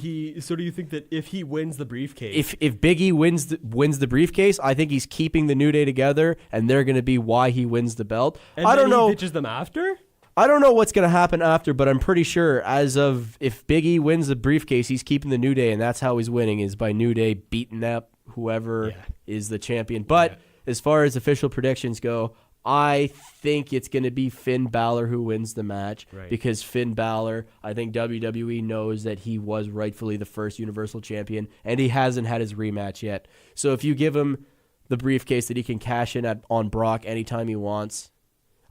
[SPEAKER 6] if he wins the briefcase,
[SPEAKER 7] if Big E wins the briefcase, I think he's keeping the New Day together, and they're going to be why he wins the belt.
[SPEAKER 6] and
[SPEAKER 7] I don't know.
[SPEAKER 6] he pitches them after?
[SPEAKER 7] I don't know what's going to happen after, but I'm pretty sure if Big E wins the briefcase, he's keeping the New Day, and that's how he's winning, is by New Day beating up whoever is the champion. But as far as official predictions go, I think it's going to be Finn Balor who wins the match, because Finn Balor, I think WWE knows that he was rightfully the first Universal Champion, and he hasn't had his rematch yet. So if you give him the briefcase that he can cash in on Brock anytime he wants,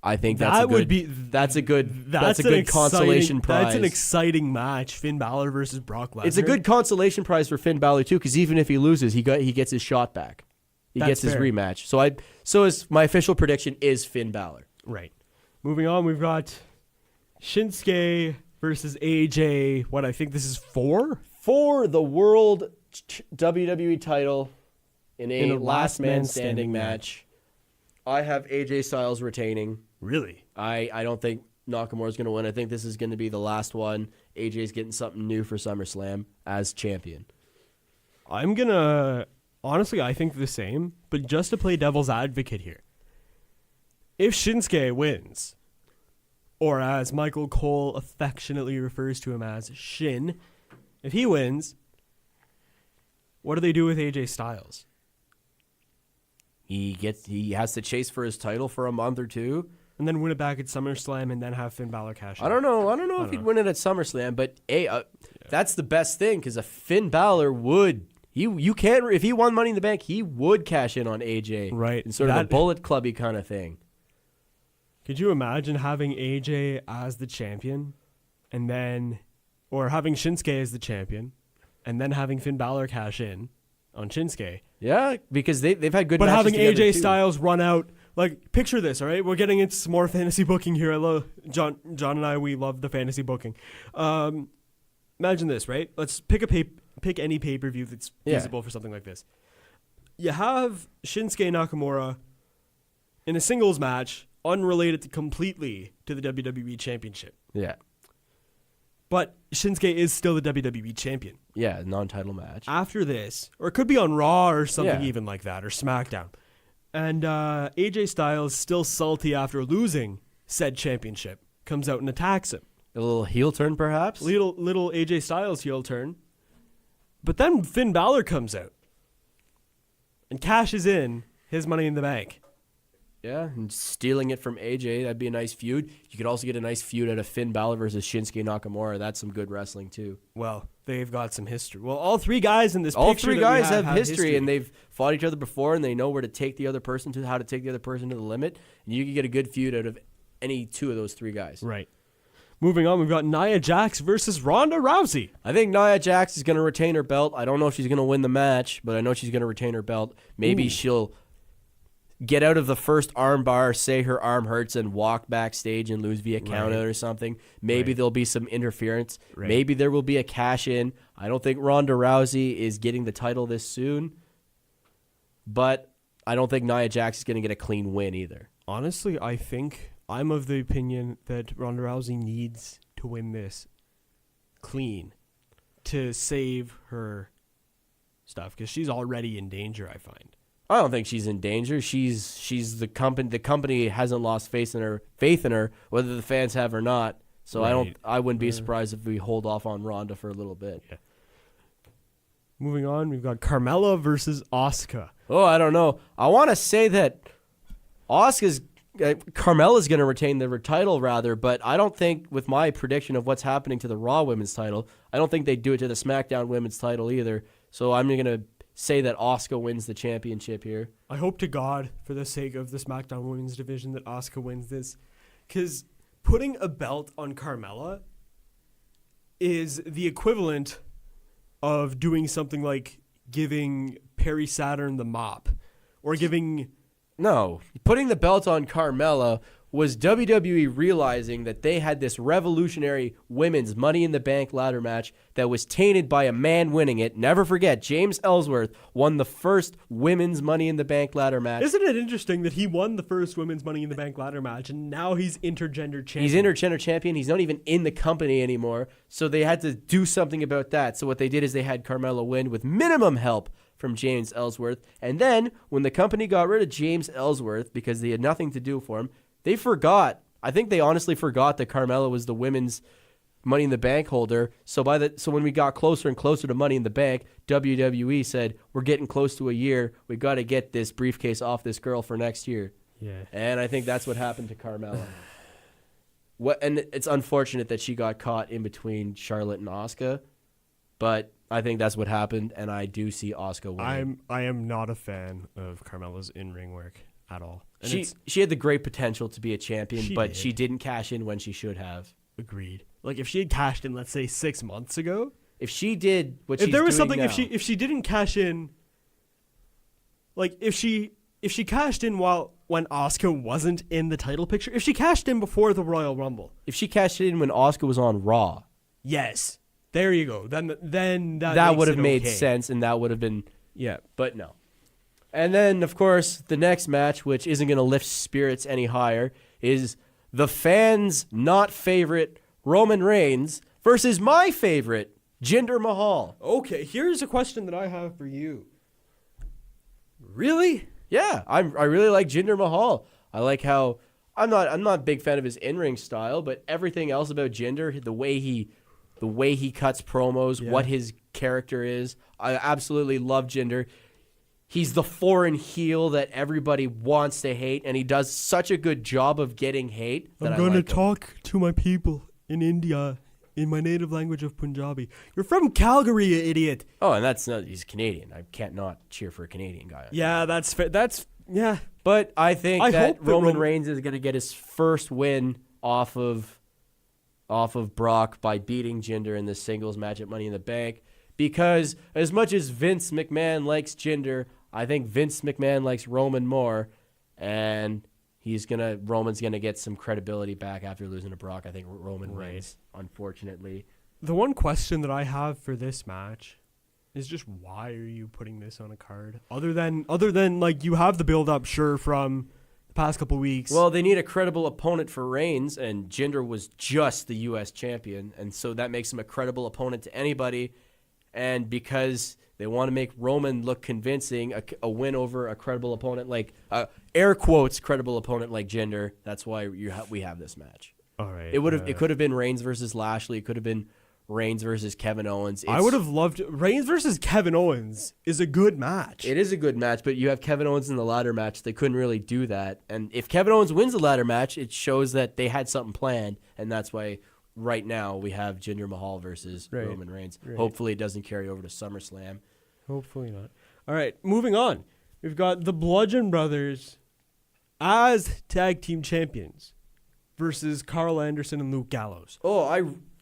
[SPEAKER 7] I think that's a good consolation prize.
[SPEAKER 6] That's an exciting match, Finn Balor versus Brock Lesnar.
[SPEAKER 7] It's a good consolation prize for Finn Balor too, because even if he loses, he gets his shot back. He gets his rematch. So my official prediction is Finn Balor.
[SPEAKER 6] Right. Moving on, we've got Shinsuke versus AJ. What, I think this is 4?
[SPEAKER 7] For the World WWE title in a last man standing match. I have AJ Styles retaining.
[SPEAKER 6] Really?
[SPEAKER 7] I don't think Nakamura's going to win. I think this is going to be the last one. AJ's getting something new for SummerSlam as champion.
[SPEAKER 6] Honestly, I think the same, but just to play devil's advocate here. If Shinsuke wins, or as Michael Cole affectionately refers to him as, Shin, if he wins, what do they do with AJ Styles?
[SPEAKER 7] He has to chase for his title for a month or two,
[SPEAKER 6] and then win it back at SummerSlam, and then have Finn Balor cash in.
[SPEAKER 7] I don't know if he'd win it at SummerSlam, but that's the best thing, because if Finn Balor would, if he won Money in the Bank, he would cash in on AJ,
[SPEAKER 6] right?
[SPEAKER 7] In sort of a Bullet Clubby kind of thing.
[SPEAKER 6] Could you imagine having AJ as the champion, or having Shinsuke as the champion, and then having Finn Balor cash in on Shinsuke?
[SPEAKER 7] Yeah, because they've had good
[SPEAKER 6] but
[SPEAKER 7] matches
[SPEAKER 6] having AJ
[SPEAKER 7] too.
[SPEAKER 6] Styles run out, like, picture this, all right? We're getting into some more fantasy booking here. I love John and I. We love the fantasy booking. Imagine this, right? Let's pick any pay-per-view that's feasible for something like this. You have Shinsuke Nakamura in a singles match, unrelated completely to the WWE Championship.
[SPEAKER 7] Yeah.
[SPEAKER 6] But Shinsuke is still the WWE Champion.
[SPEAKER 7] Yeah, non-title match.
[SPEAKER 6] After this, or it could be on Raw or something even like that, or SmackDown. And AJ Styles, still salty after losing said championship, comes out and attacks him.
[SPEAKER 7] A little heel turn, perhaps?
[SPEAKER 6] Little AJ Styles heel turn. But then Finn Balor comes out and cashes in his Money in the Bank.
[SPEAKER 7] Yeah, and stealing it from AJ, that'd be a nice feud. You could also get a nice feud out of Finn Balor versus Shinsuke Nakamura. That's some good wrestling, too.
[SPEAKER 6] Well, they've got some history. Well, all three guys in this
[SPEAKER 7] all
[SPEAKER 6] picture
[SPEAKER 7] three guys have
[SPEAKER 6] history,
[SPEAKER 7] and they've fought each other before, and they know where to take the other person to, how to take the other person to the limit. And you can get a good feud out of any two of those three guys.
[SPEAKER 6] Right. Moving on, we've got Nia Jax versus Ronda Rousey.
[SPEAKER 7] I think Nia Jax is going to retain her belt. I don't know if she's going to win the match, but I know she's going to retain her belt. Maybe she'll get out of the first arm bar, say her arm hurts, and walk backstage and lose via countout or something. Maybe there'll be some interference. Right. Maybe there will be a cash-in. I don't think Ronda Rousey is getting the title this soon, but I don't think Nia Jax is going to get a clean win either.
[SPEAKER 6] Honestly, I think I'm of the opinion that Ronda Rousey needs to win this clean to save her stuff, because she's already in danger, I find.
[SPEAKER 7] I don't think she's in danger. She's the company. The company hasn't lost faith in her, whether the fans have or not. So I wouldn't be surprised if we hold off on Ronda for a little bit. Yeah.
[SPEAKER 6] Moving on, we've got Carmella versus Asuka.
[SPEAKER 7] Oh, I don't know. I want to say that Carmella's going to retain the title rather, but I don't think, with my prediction of what's happening to the Raw Women's title, I don't think they do it to the SmackDown Women's title either. So I'm going to say that Asuka wins the championship here.
[SPEAKER 6] I hope to God, for the sake of the SmackDown Women's division, that Asuka wins this. Because putting a belt on Carmella is the equivalent of doing something like giving Perry Saturn the mop. Or giving...
[SPEAKER 7] No, putting the belt on Carmella was WWE realizing that they had this revolutionary women's Money in the Bank ladder match that was tainted by a man winning it. Never forget, James Ellsworth won the first women's Money in the Bank ladder match.
[SPEAKER 6] Isn't it interesting that he won the first women's Money in the Bank ladder match, and now he's intergender champion?
[SPEAKER 7] He's intergender champion. He's not even in the company anymore, so they had to do something about that. So what they did is they had Carmella win with minimum help from James Ellsworth. And then when the company got rid of James Ellsworth because they had nothing to do for him, they forgot. I think they honestly forgot that Carmella was the women's Money in the Bank holder. So when we got closer and closer to Money in the Bank, WWE said, we're getting close to a year. We got to get this briefcase off this girl for next year.
[SPEAKER 6] Yeah.
[SPEAKER 7] And I think that's what happened to Carmella. And it's unfortunate that she got caught in between Charlotte and Asuka, but I think that's what happened, and I do see Asuka winning.
[SPEAKER 6] I am not a fan of Carmella's in-ring work at all. And
[SPEAKER 7] she had the great potential to be a champion, but
[SPEAKER 6] did.
[SPEAKER 7] she didn't cash in when she should have.
[SPEAKER 6] Agreed. Like, if she had cashed in, let's say, 6 months ago.
[SPEAKER 7] If she did what
[SPEAKER 6] if
[SPEAKER 7] she's
[SPEAKER 6] there was
[SPEAKER 7] doing
[SPEAKER 6] something,
[SPEAKER 7] now,
[SPEAKER 6] if she didn't cash in, like if she cashed in when Asuka wasn't in the title picture, if she cashed in before the Royal Rumble,
[SPEAKER 7] if she cashed in when Asuka was on Raw,
[SPEAKER 6] yes, there you go. Then
[SPEAKER 7] that would have made
[SPEAKER 6] okay.
[SPEAKER 7] sense, and that would have been but no. And then, of course, the next match, which isn't going to lift spirits any higher, is the fans' not favorite Roman Reigns versus my favorite Jinder Mahal.
[SPEAKER 6] Okay, here's a question that I have for you. Really?
[SPEAKER 7] Yeah, I really like Jinder Mahal. I like how I'm not a big fan of his in-ring style, but everything else about Jinder, the way he cuts promos, what his character is, I absolutely love Jinder. He's the foreign heel that everybody wants to hate, and he does such a good job of getting hate.
[SPEAKER 6] I'm going to talk to my people in India in my native language of Punjabi. You're from Calgary, you idiot.
[SPEAKER 7] Oh, and he's Canadian. I can't not cheer for a Canadian guy.
[SPEAKER 6] Yeah, that's yeah.
[SPEAKER 7] But I think
[SPEAKER 6] I
[SPEAKER 7] that
[SPEAKER 6] hope that
[SPEAKER 7] Roman Reigns is going to get his first win off of Brock by beating Jinder in the singles match at Money in the Bank. Because as much as Vince McMahon likes Jinder, I think Vince McMahon likes Roman more, and Roman's gonna get some credibility back after losing to Brock. I think Roman wins, unfortunately.
[SPEAKER 6] The one question that I have for this match is just, why are you putting this on a card? Other than like, you have the build up, sure, from the past couple weeks.
[SPEAKER 7] Well, they need a credible opponent for Reigns, and Jinder was just the U.S. champion, and so that makes him a credible opponent to anybody. And because they want to make Roman look convincing, a win over a credible opponent like, air quotes, credible opponent like Jinder, that's why we have this match.
[SPEAKER 6] All right.
[SPEAKER 7] It could have been Reigns versus Lashley. It could have been Reigns versus Kevin Owens.
[SPEAKER 6] I would have loved Reigns versus Kevin Owens is a good match.
[SPEAKER 7] It is a good match, but you have Kevin Owens in the ladder match. They couldn't really do that. And if Kevin Owens wins the ladder match, it shows that they had something planned, and that's why right now we have Jinder Mahal versus Roman Reigns. Right. Hopefully it doesn't carry over to SummerSlam.
[SPEAKER 6] Hopefully not. All right, moving on. We've got the Bludgeon Brothers as tag team champions versus Carl Anderson and Luke Gallows.
[SPEAKER 7] Oh,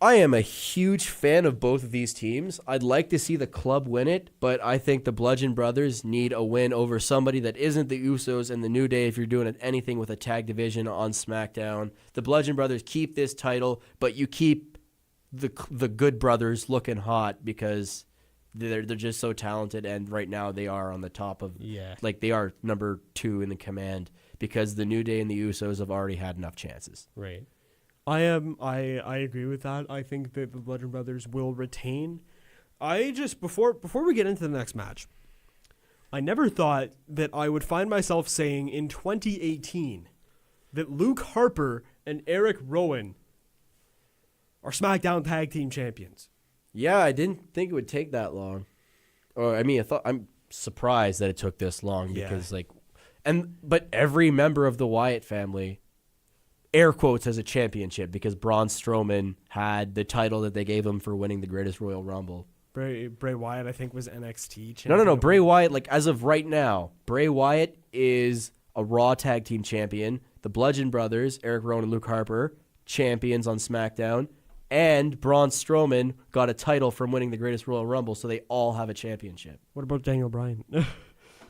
[SPEAKER 7] I am a huge fan of both of these teams. I'd like to see the club win it, but I think the Bludgeon Brothers need a win over somebody that isn't the Usos and the New Day if you're doing anything with a tag division on SmackDown. The Bludgeon Brothers keep this title, but you keep the Good Brothers looking hot because they're just so talented, and right now they are on the top of like they are number 2 in the command because the New Day and the Usos have already had enough chances.
[SPEAKER 6] Right. I agree with that. I think that the Bludgeon Brothers will retain. I just before we get into the next match, I never thought that I would find myself saying in 2018 that Luke Harper and Eric Rowan are SmackDown Tag Team Champions.
[SPEAKER 7] Yeah, I didn't think it would take that long. I'm surprised that it took this long because but every member of the Wyatt family, air quotes, has a championship because Braun Strowman had the title that they gave him for winning the Greatest Royal Rumble.
[SPEAKER 6] Bray Wyatt, I think, was NXT champion.
[SPEAKER 7] No. Bray Wyatt, like as of right now, Bray Wyatt is a Raw Tag Team champion. The Bludgeon Brothers, Eric Rowan and Luke Harper, champions on SmackDown. And Braun Strowman got a title from winning the Greatest Royal Rumble, so they all have a championship.
[SPEAKER 6] What about Daniel Bryan?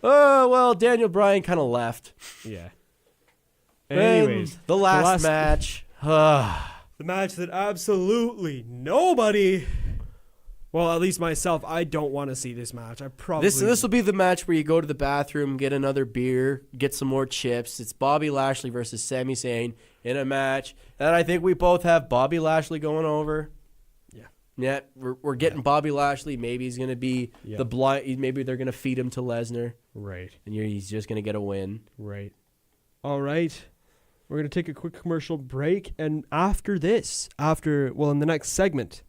[SPEAKER 7] Well, Daniel Bryan kind of left.
[SPEAKER 6] Yeah.
[SPEAKER 7] Anyways, the last match.
[SPEAKER 6] The match that absolutely nobody... Well, at least myself, I don't want to see this match. I probably...
[SPEAKER 7] This will be the match where you go to the bathroom, get another beer, get some more chips. It's Bobby Lashley versus Sami Zayn in a match. And I think we both have Bobby Lashley going over.
[SPEAKER 6] Yeah.
[SPEAKER 7] Yeah, we're getting Bobby Lashley. Maybe he's going to be the blind... Maybe they're going to feed him to Lesnar.
[SPEAKER 6] Right.
[SPEAKER 7] And he's just going to get a win.
[SPEAKER 6] Right. All right. We're going to take a quick commercial break. And after this, in the next segment...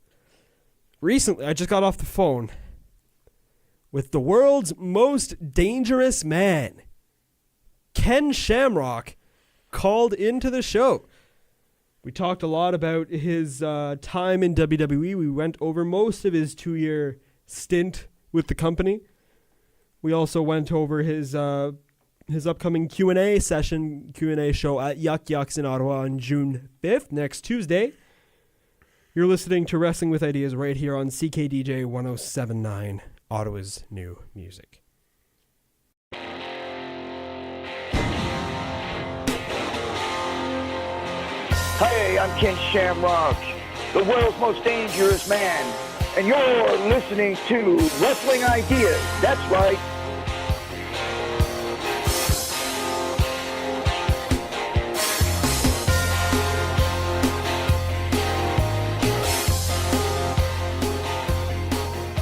[SPEAKER 6] Recently, I just got off the phone with the world's most dangerous man. Ken Shamrock called into the show. We talked a lot about his time in WWE. We went over most of his 2-year stint with the company. We also went over his upcoming Q&A show at Yuk Yuks in Ottawa on June 5th, next Tuesday. You're listening to Wrestling with Ideas right here on CKDJ 107.9, Ottawa's new music.
[SPEAKER 9] Hey, I'm Ken Shamrock, the world's most dangerous man, and you're listening to Wrestling Ideas. That's right.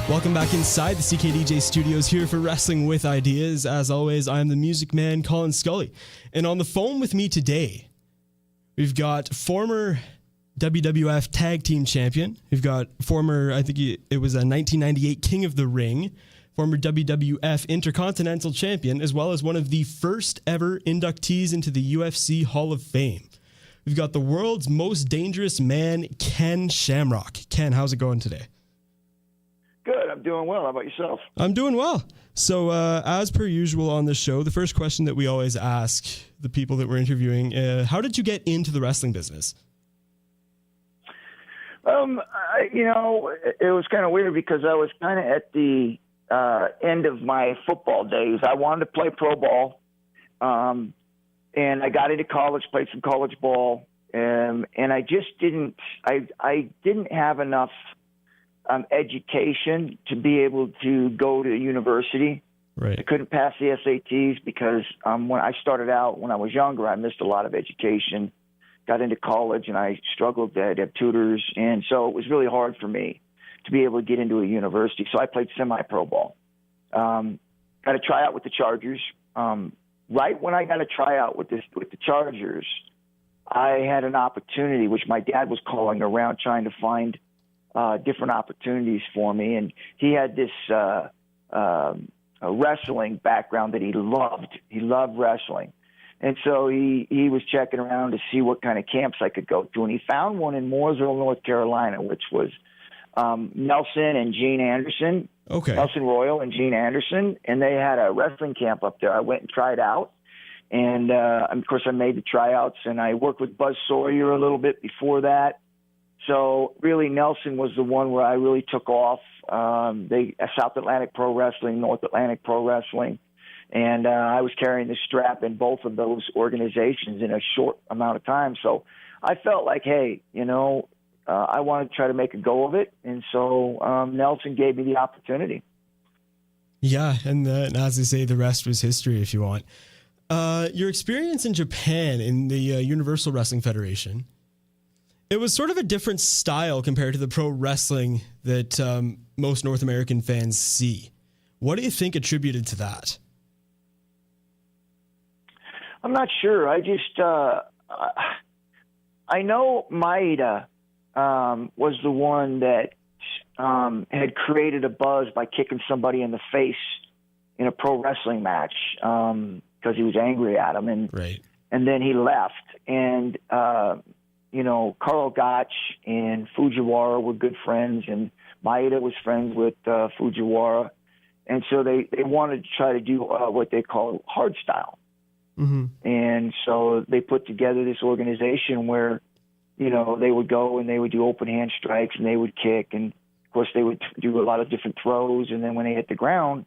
[SPEAKER 6] Welcome back inside the CKDJ studios here for Wrestling with Ideas. As always, I'm the music man, Colin Scully. And on the phone with me today, we've got former WWF Tag Team Champion. We've got former, I think it was a 1998 King of the Ring, former WWF Intercontinental Champion, as well as one of the first ever inductees into the UFC Hall of Fame. We've got the world's most dangerous man, Ken Shamrock. Ken, how's it going today?
[SPEAKER 9] Good. I'm doing well. How about yourself?
[SPEAKER 6] I'm doing well. So as per usual on the show, the first question that we always ask the people that we're interviewing, how did you get into the wrestling business?
[SPEAKER 9] It was kind of weird because I was kind of at the end of my football days. I wanted to play pro ball, and I got into college, played some college ball, and I just didn't have enough education to be able to go to university.
[SPEAKER 6] Right.
[SPEAKER 9] I couldn't pass the SATs because when I started out when I was younger, I missed a lot of education. Got into college and I struggled to have tutors, and so it was really hard for me to be able to get into a university. So I played semi-pro ball. Got a tryout with the Chargers. Right when I got a tryout with the Chargers, I had an opportunity, which my dad was calling around trying to find different opportunities for me, and he had this a wrestling background that he loved. He loved wrestling, and so he was checking around to see what kind of camps I could go to, and he found one in Mooresville, North Carolina, which was Nelson and Gene Anderson.
[SPEAKER 6] Okay.
[SPEAKER 9] Nelson Royal and Gene Anderson, and they had a wrestling camp up there. I went and tried out, and of course I made the tryouts, and I worked with Buzz Sawyer a little bit before that. So really, Nelson was the one where I really took off. South Atlantic Pro Wrestling, North Atlantic Pro Wrestling, and I was carrying the strap in both of those organizations in a short amount of time. So I felt like, hey, I wanted to try to make a go of it, and so Nelson gave me the opportunity.
[SPEAKER 6] Yeah, and as they say, the rest was history, if you want. Your experience in Japan in the Universal Wrestling Federation. It was sort of a different style compared to the pro wrestling that most North American fans see. What do you think attributed to that?
[SPEAKER 9] I'm not sure. I just I know Maeda was the one that had created a buzz by kicking somebody in the face in a pro wrestling match because he was angry at him, and then he left. And Carl Gotch and Fujiwara were good friends, and Maeda was friends with Fujiwara, and so they wanted to try to do what they call hard style.
[SPEAKER 6] Mm-hmm.
[SPEAKER 9] And so they put together this organization where, they would go and they would do open hand strikes and they would kick. And of course they would do a lot of different throws. And then when they hit the ground,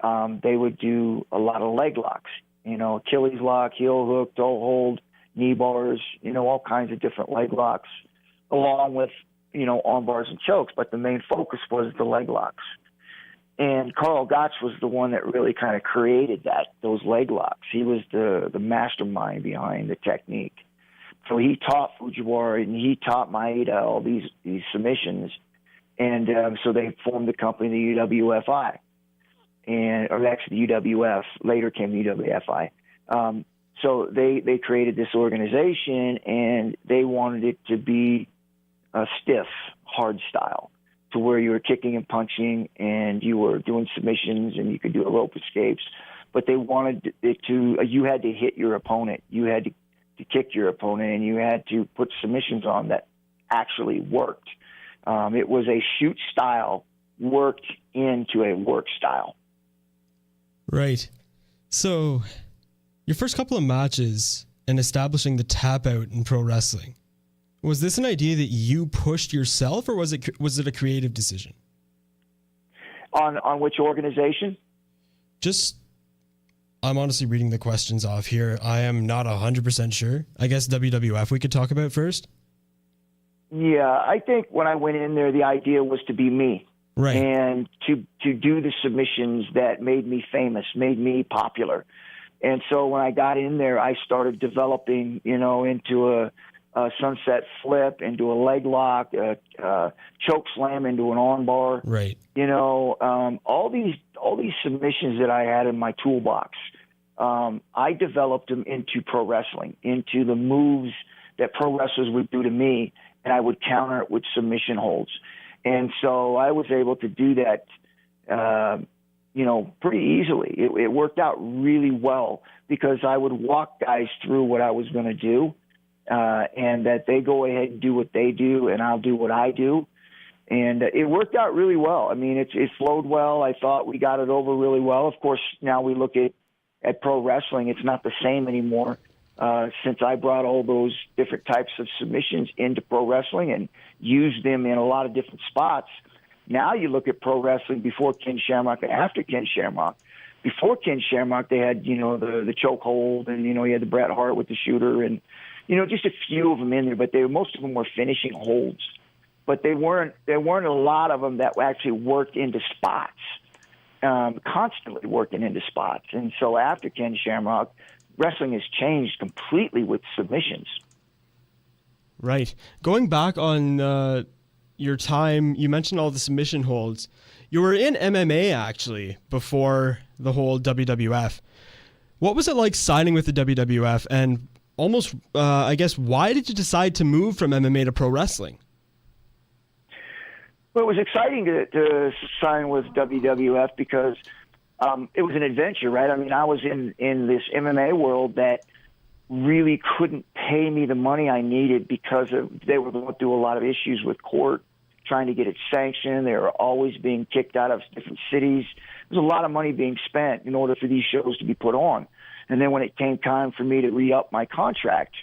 [SPEAKER 9] they would do a lot of leg locks, Achilles lock, heel hook, toe hold, knee bars, all kinds of different leg locks, along with, arm bars and chokes. But the main focus was the leg locks. And Carl Gotch was the one that really kind of created those leg locks. He was the mastermind behind the technique. So he taught Fujiwara and he taught Maeda all these submissions. And so they formed the company, the UWFI. Or actually the UWF, later came the UWFI. So they created this organization and they wanted it to be a stiff, hard style, to where you were kicking and punching and you were doing submissions and you could do rope escapes. But they wanted it to, you had to hit your opponent. You had to kick your opponent and you had to put submissions on that actually worked. It was a shoot style worked into a work style.
[SPEAKER 10] Right. So your first couple of matches and establishing the tap out in pro wrestling, was this an idea that you pushed yourself, or was it a creative decision?
[SPEAKER 9] On which organization?
[SPEAKER 10] I'm honestly reading the questions off here. I am not 100% sure. I guess WWF we could talk about first.
[SPEAKER 9] Yeah, I think when I went in there, the idea was to be me.
[SPEAKER 10] Right.
[SPEAKER 9] And to do the submissions that made me famous, made me popular. And so when I got in there, I started developing, into a sunset flip, into a leg lock, choke slam into an arm bar.
[SPEAKER 10] Right.
[SPEAKER 9] All these submissions that I had in my toolbox, I developed them into pro wrestling, into the moves that pro wrestlers would do to me, and I would counter it with submission holds. And so I was able to do that, pretty easily. It worked out really well because I would walk guys through what I was going to do. And that they go ahead and do what they do, and I'll do what I do. And it worked out really well. I mean, it flowed well. I thought we got it over really well. Of course, now we look at pro wrestling. It's not the same anymore since I brought all those different types of submissions into pro wrestling and used them in a lot of different spots. Now you look at pro wrestling before Ken Shamrock and after Ken Shamrock. Before Ken Shamrock, they had, the choke hold, and, you had the Bret Hart with the shooter, and just a few of them in there, but most of them were finishing holds. But there weren't a lot of them that actually worked into spots, constantly working into spots. And so after Ken Shamrock, wrestling has changed completely with submissions.
[SPEAKER 6] Right. Going back on your time, you mentioned all the submission holds. You were in MMA actually before the whole WWF. What was it like signing with the WWF, and almost, I guess, why did you decide to move from MMA to pro wrestling?
[SPEAKER 9] Well, it was exciting to sign with WWF because it was an adventure, right? I mean, I was in this MMA world that really couldn't pay me the money I needed because they were going through a lot of issues with court, trying to get it sanctioned. They were always being kicked out of different cities. There was a lot of money being spent in order for these shows to be put on. And then when it came time for me to re-up my contract,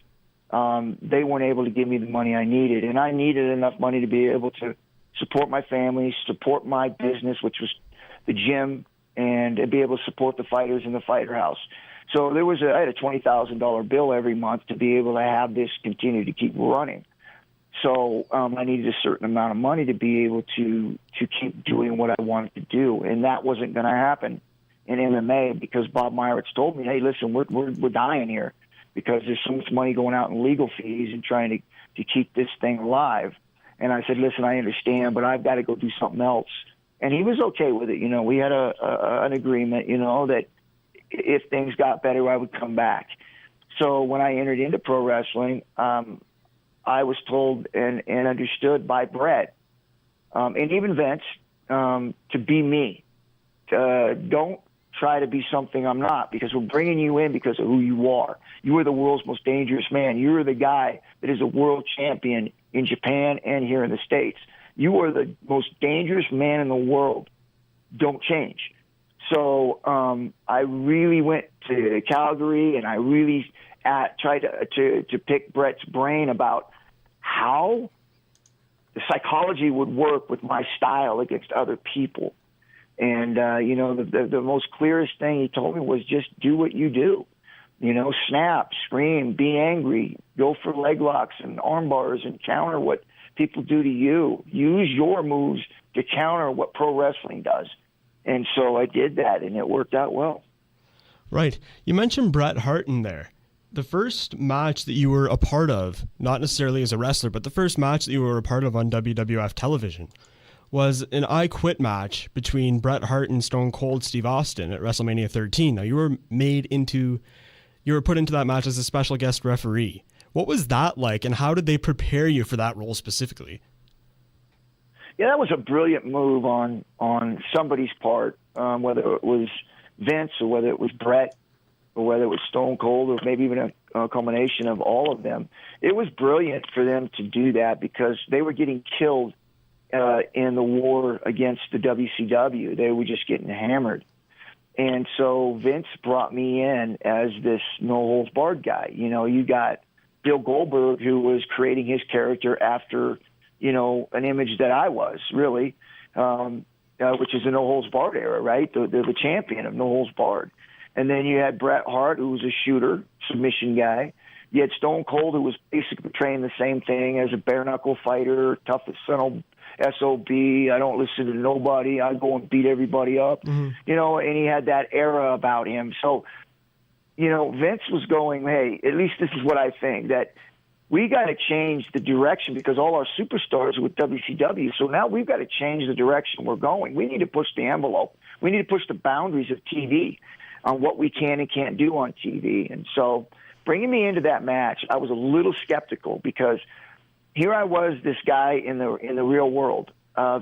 [SPEAKER 9] they weren't able to give me the money I needed. And I needed enough money to be able to support my family, support my business, which was the gym, and be able to support the fighters in the fighter house. So I had a $20,000 bill every month to be able to have this continue to keep running. So I needed a certain amount of money to be able to keep doing what I wanted to do. And that wasn't going to happen in MMA because Bob Myritz told me, hey, listen, we're dying here because there's so much money going out in legal fees and trying to keep this thing alive. And I said, listen, I understand, but I've got to go do something else. And he was okay with it. We had an agreement, that if things got better, I would come back. So when I entered into pro wrestling, I was told and understood by Bret and even Vince, to be me. Don't try to be something I'm not, because we're bringing you in because of who you are. You are the world's most dangerous man. You are the guy that is a world champion in Japan and here in the States. You are the most dangerous man in the world. Don't change. So I really went to Calgary, and I really tried to pick Bret's brain about how the psychology would work with my style against other people. And, the most clearest thing he told me was just do what you do. Snap, scream, be angry, go for leg locks and arm bars and counter what people do to you. Use your moves to counter what pro wrestling does. And so I did that, and it worked out well.
[SPEAKER 6] Right. You mentioned Bret Hart in there. The first match that you were a part of, not necessarily as a wrestler, but the first match that you were a part of on WWF television was an I Quit match between Bret Hart and Stone Cold Steve Austin at WrestleMania 13. Now, you were put into that match as a special guest referee. What was that like, and how did they prepare you for that role specifically?
[SPEAKER 9] Yeah, that was a brilliant move on somebody's part, whether it was Vince or whether it was Bret or whether it was Stone Cold or maybe even a culmination of all of them. It was brilliant for them to do that because they were getting killed in the war against the WCW. They were just getting hammered. And so Vince brought me in as this no-holds-barred guy. You got Bill Goldberg, who was creating his character after, an image that I was, really, which is the no-holds-barred era, right? The champion of no-holds-barred. And then you had Bret Hart, who was a shooter, submission guy. You had Stone Cold, who was basically portraying the same thing as a bare-knuckle fighter, toughest son of SOB, I don't listen to nobody, I go and beat everybody up, and he had that era about him. So, Vince was going, hey, at least this is what I think, that we got to change the direction because all our superstars are with WCW. So now we've got to change the direction we're going. We need to push the envelope. We need to push the boundaries of TV on what we can and can't do on TV. And so bringing me into that match, I was a little skeptical because here I was, this guy in the real world,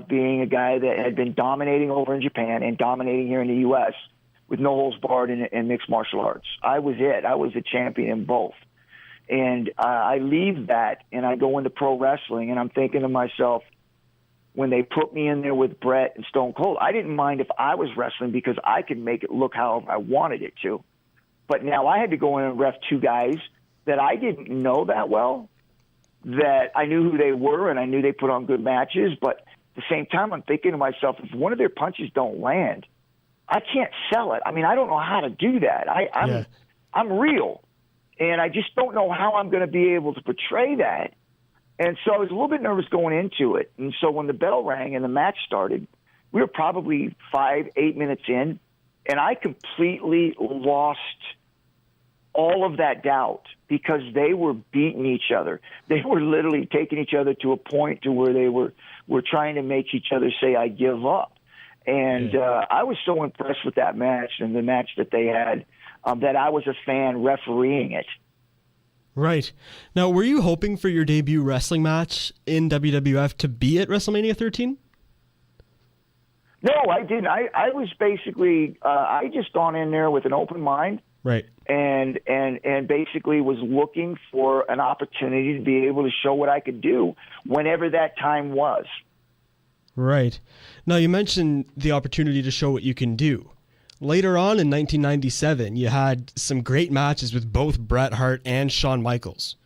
[SPEAKER 9] being a guy that had been dominating over in Japan and dominating here in the U.S. with no holds barred in mixed martial arts. I was it. I was the champion in both. And I leave that and I go into pro wrestling, and I'm thinking to myself, when they put me in there with Bret and Stone Cold, I didn't mind if I was wrestling because I could make it look however I wanted it to. But now I had to go in and ref two guys that I didn't know that well, that I knew who they were and I knew they put on good matches. But at the same time, I'm thinking to myself, if one of their punches don't land, I can't sell it. I mean, I don't know how to do that. I'm real. And I just don't know how I'm going to be able to portray that. And so I was a little bit nervous going into it. And so when the bell rang and the match started, we were probably 5-8 minutes in, and I completely lost all of that doubt because they were beating each other. They were literally taking each other to a point to where they were trying to make each other say, I give up. And I was so impressed with that match and the match that they had that I was a fan refereeing it.
[SPEAKER 6] Right. Now, were you hoping for your debut wrestling match in WWF to be at WrestleMania 13?
[SPEAKER 9] No, I didn't. I was basically, I just gone in there with an open mind.
[SPEAKER 6] Right.
[SPEAKER 9] And basically was looking for an opportunity to be able to show what I could do whenever that time was.
[SPEAKER 6] Right. Now, you mentioned the opportunity to show what you can do. Later on in 1997, you had some great matches with both Bret Hart and Shawn Michaels.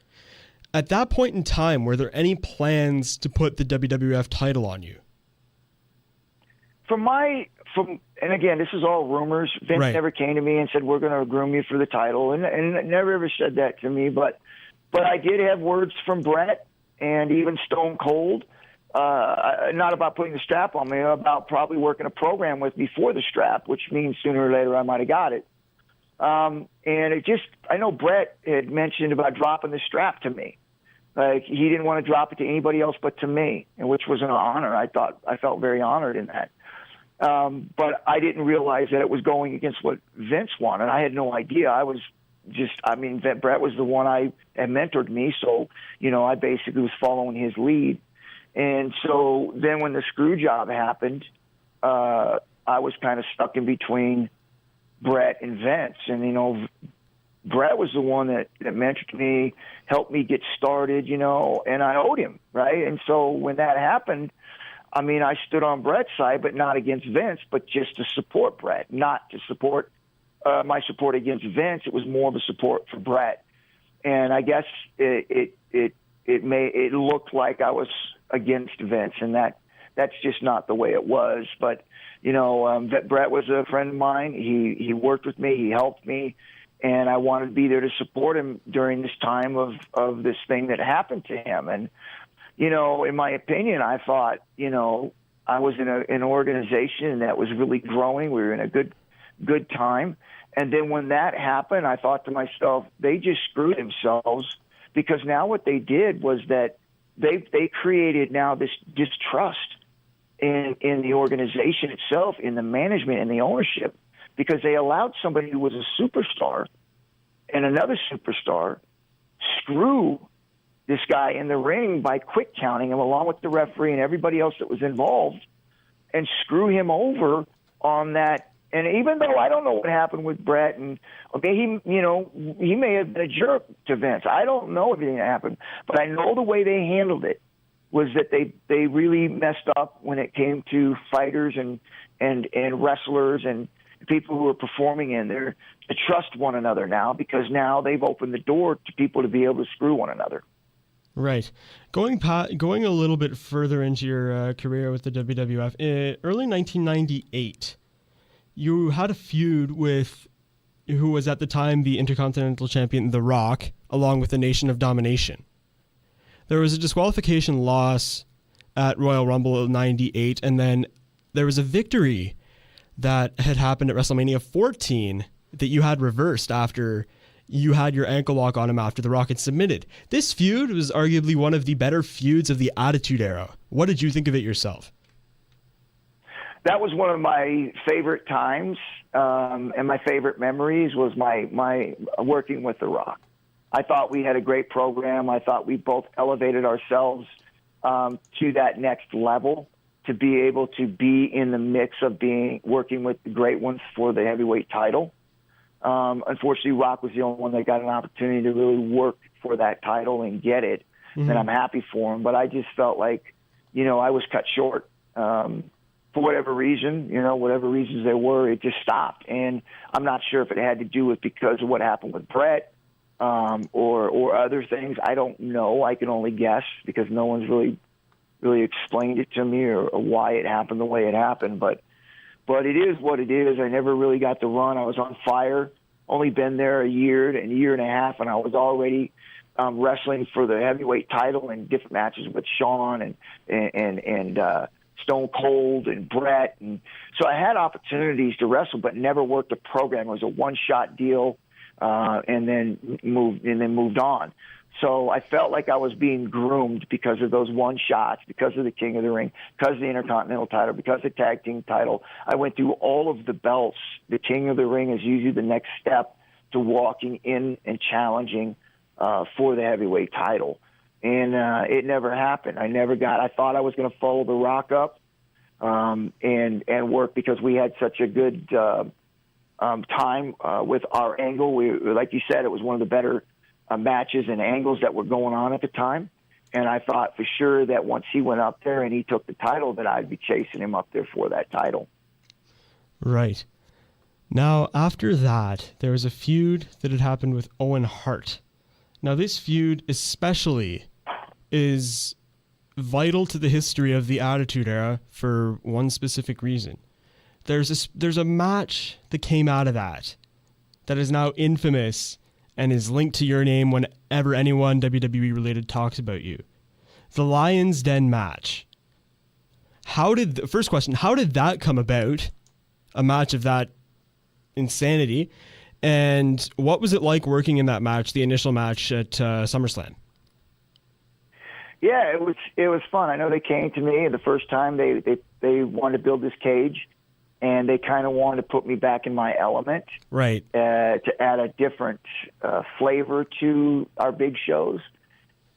[SPEAKER 6] At that point in time, were there any plans to put the WWF title on you?
[SPEAKER 9] And again, this is all rumors. Vince never came to me and said, we're going to groom you for the title. And never ever said that to me. But I did have words from Bret and even Stone Cold. Not about putting the strap on me, about probably working a program with me for the strap, which means sooner or later I might have got it. And I know Bret had mentioned about dropping the strap to me. Like, he didn't want to drop it to anybody else but to me, and which was an honor. I felt very honored in that. But I didn't realize that it was going against what Vince wanted. I had no idea. Bret was the one had mentored me, so, I basically was following his lead. And so then when the screw job happened, I was kind of stuck in between Bret and Vince. And, you know, Bret was the one that mentored me, helped me get started, you know, and I owed him, right? And so when that happened, I mean, I stood on Bret's side, but not against Vince, but just to support Bret, not to support my support against Vince. It was more of a support for Bret. And I guess it looked like I was against Vince, and that's just not the way it was. But, you know, Bret was a friend of mine. He worked with me. He helped me. And I wanted to be there to support him during this time of this thing that happened to him. And, you know, in my opinion, I thought, you know, I was in an organization that was really growing. We were in a good time. And then when that happened, I thought to myself, they just screwed themselves, because now what they did was that they created now this distrust in the organization itself, in the management and the ownership, because they allowed somebody who was a superstar and another superstar screw this guy in the ring by quick counting him along with the referee and everybody else that was involved, and screw him over on that. And even though I don't know what happened with Bret, and okay, he may have been a jerk to Vince. I don't know everything that happened, but I know the way they handled it was that they really messed up when it came to fighters and wrestlers and people who are performing in there to trust one another now, because now they've opened the door to people to be able to screw one another.
[SPEAKER 6] Right. Going a little bit further into your career with the WWF, early 1998, you had a feud with who was at the time the Intercontinental Champion, The Rock, along with the Nation of Domination. There was a disqualification loss at Royal Rumble of 98, and then there was a victory that had happened at WrestleMania 14 that you had reversed after you had your ankle lock on him after The Rock had submitted. This feud was arguably one of the better feuds of the Attitude Era. What did you think of it yourself?
[SPEAKER 9] That was one of my favorite times, and my favorite memories was my working with The Rock. I thought we had a great program. I thought we both elevated ourselves to that next level, to be able to be in the mix of working with the great ones for the heavyweight title. Unfortunately, Rock was the only one that got an opportunity to really work for that title and get it, and I'm happy for him. But I just felt like, you know, I was cut short. For whatever reason, you know, whatever reasons there were, it just stopped. And I'm not sure if it had to do with because of what happened with Bret or other things. I don't know. I can only guess, because no one's really explained it to me or why it happened the way it happened. But it is what it is. I never really got to run. I was on fire. Only been there a year and a half, and I was already wrestling for the heavyweight title in different matches with Shawn and Stone Cold and Bret. And so I had opportunities to wrestle, but never worked a program. It was a one-shot deal, and then moved on. So I felt like I was being groomed because of those one shots, because of the King of the Ring, because of the Intercontinental title, because of the Tag Team title. I went through all of the belts. The King of the Ring is usually the next step to walking in and challenging for the heavyweight title. And it never happened. I thought I was going to follow The Rock up and work, because we had such a good time with our angle. Like you said, it was one of the better matches and angles that were going on at the time. And I thought for sure that once he went up there and he took the title, that I'd be chasing him up there for that title. Right.
[SPEAKER 6] Now, after that, there was a feud that had happened with Owen Hart. Now, this feud especially is vital to the history of the Attitude Era for one specific reason. There's a match that came out of that is now infamous and is linked to your name whenever anyone WWE related talks about you. The Lion's Den match. First question, how did that come about? A match of that insanity. And what was it like working in that match, the initial match at SummerSlam?
[SPEAKER 9] Yeah, it was fun. I know they came to me the first time. They wanted to build this cage, and they kind of wanted to put me back in my element,
[SPEAKER 6] right?
[SPEAKER 9] To add a different flavor to our big shows.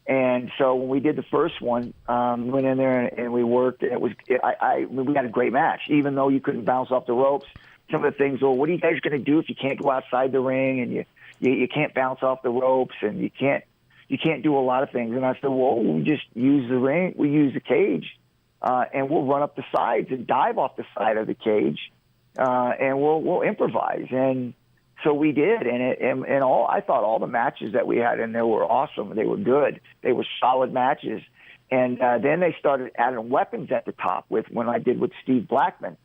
[SPEAKER 9] And so when we did the first one, we went in there and we worked. And we had a great match, even though you couldn't bounce off the ropes. Some of the things, well, what are you guys going to do if you can't go outside the ring and you can't bounce off the ropes and you can't do a lot of things? And I said, well, we just use the ring, we use the cage, and we'll run up the sides and dive off the side of the cage, and we'll improvise. And so we did, and I thought all the matches that we had in there were awesome. They were good. They were solid matches. And then they started adding weapons at the top when I did with Steve Blackman.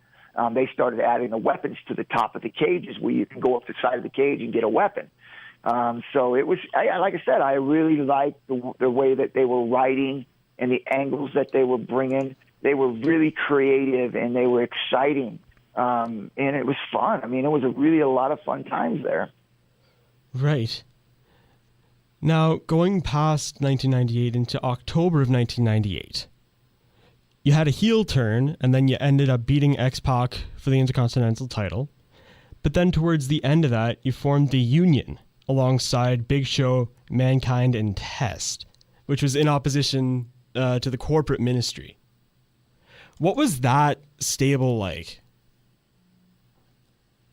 [SPEAKER 9] They started adding the weapons to the top of the cages where you can go up the side of the cage and get a weapon. So it was, like I said, I really liked the way that they were writing and the angles that they were bringing. They were really creative and they were exciting. And it was fun. I mean, it was really a lot of fun times there.
[SPEAKER 6] Right. Now, going past 1998 into October of 1998, you had a heel turn, and then you ended up beating X-Pac for the Intercontinental title. But then towards the end of that, you formed the Union alongside Big Show, Mankind, and Test, which was in opposition to the corporate ministry. What was that stable like?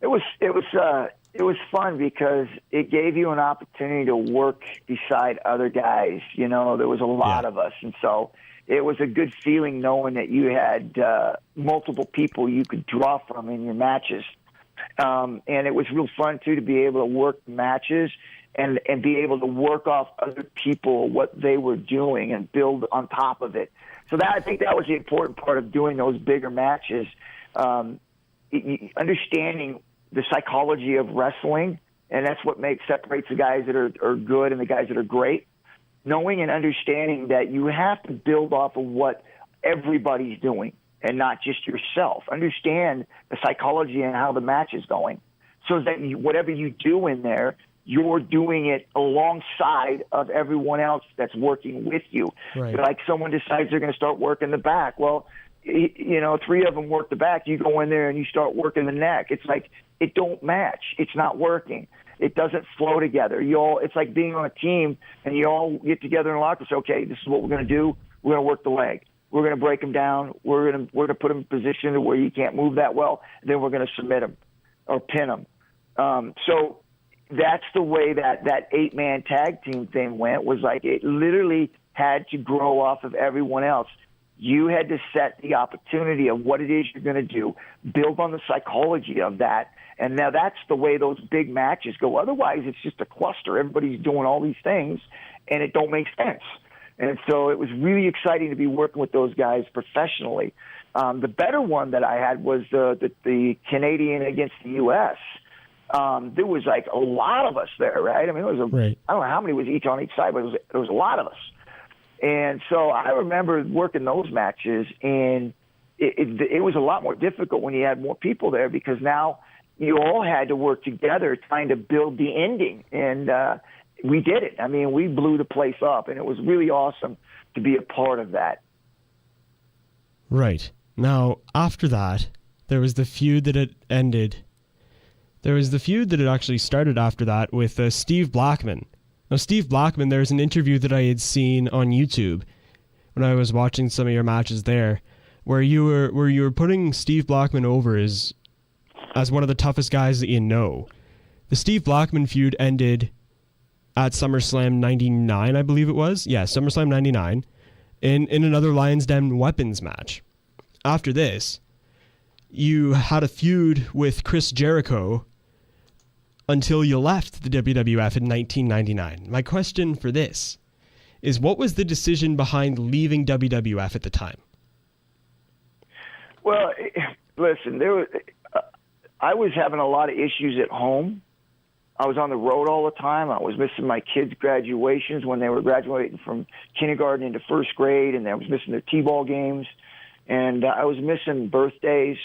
[SPEAKER 6] It
[SPEAKER 9] was fun because it gave you an opportunity to work beside other guys. You know, there was a lot of us, and so it was a good feeling knowing that you had multiple people you could draw from in your matches. And it was real fun, too, to be able to work matches and be able to work off other people, what they were doing, and build on top of it. So I think that was the important part of doing those bigger matches, understanding the psychology of wrestling, and that's what separates the guys that are good and the guys that are great. Knowing and understanding that you have to build off of what everybody's doing and not just yourself. Understand the psychology and how the match is going so that whatever you do in there, you're doing it alongside of everyone else that's working with you.
[SPEAKER 6] Right.
[SPEAKER 9] Like someone decides they're going to start working the back. Well, you know, three of them work the back. You go in there and you start working the neck. It's like it don't match. It's not working. It doesn't flow together. It's like being on a team and you all get together in a locker and say, okay, this is what we're going to do. We're going to work the leg. We're going to break him down. We're going to put him in a position where he can't move that well. Then we're going to submit him or pin him. So that's the way that 8-man tag team thing went, was like it literally had to grow off of everyone else. You had to set the opportunity of what it is you're going to do, build on the psychology of that, and now that's the way those big matches go. Otherwise, it's just a cluster. Everybody's doing all these things, and it don't make sense. And so it was really exciting to be working with those guys professionally. The better one that I had was the Canadian against the U.S. There was like a lot of us there, right? I mean, I don't know how many was each on each side, but there was a lot of us. And so I remember working those matches, and it was a lot more difficult when you had more people there because now you all had to work together trying to build the ending. And we did it. I mean, we blew the place up, and it was really awesome to be a part of that.
[SPEAKER 6] Right. Now, after that, there was the feud that had ended. There was the feud that had actually started after that with Steve Blackman. Now, Steve Blackman, there's an interview that I had seen on YouTube when I was watching some of your matches there, where you were putting Steve Blackman over as one of the toughest guys that you know. The Steve Blackman feud ended at SummerSlam 99, I believe it was. Yeah, SummerSlam 99, in another Lion's Den weapons match. After this, you had a feud with Chris Jericho until you left the WWF in 1999. My question for this is, what was the decision behind leaving WWF at the time?
[SPEAKER 9] Well, listen, I was having a lot of issues at home. I was on the road all the time. I was missing my kids' graduations when they were graduating from kindergarten into first grade, and I was missing their T-ball games, and I was missing birthdays.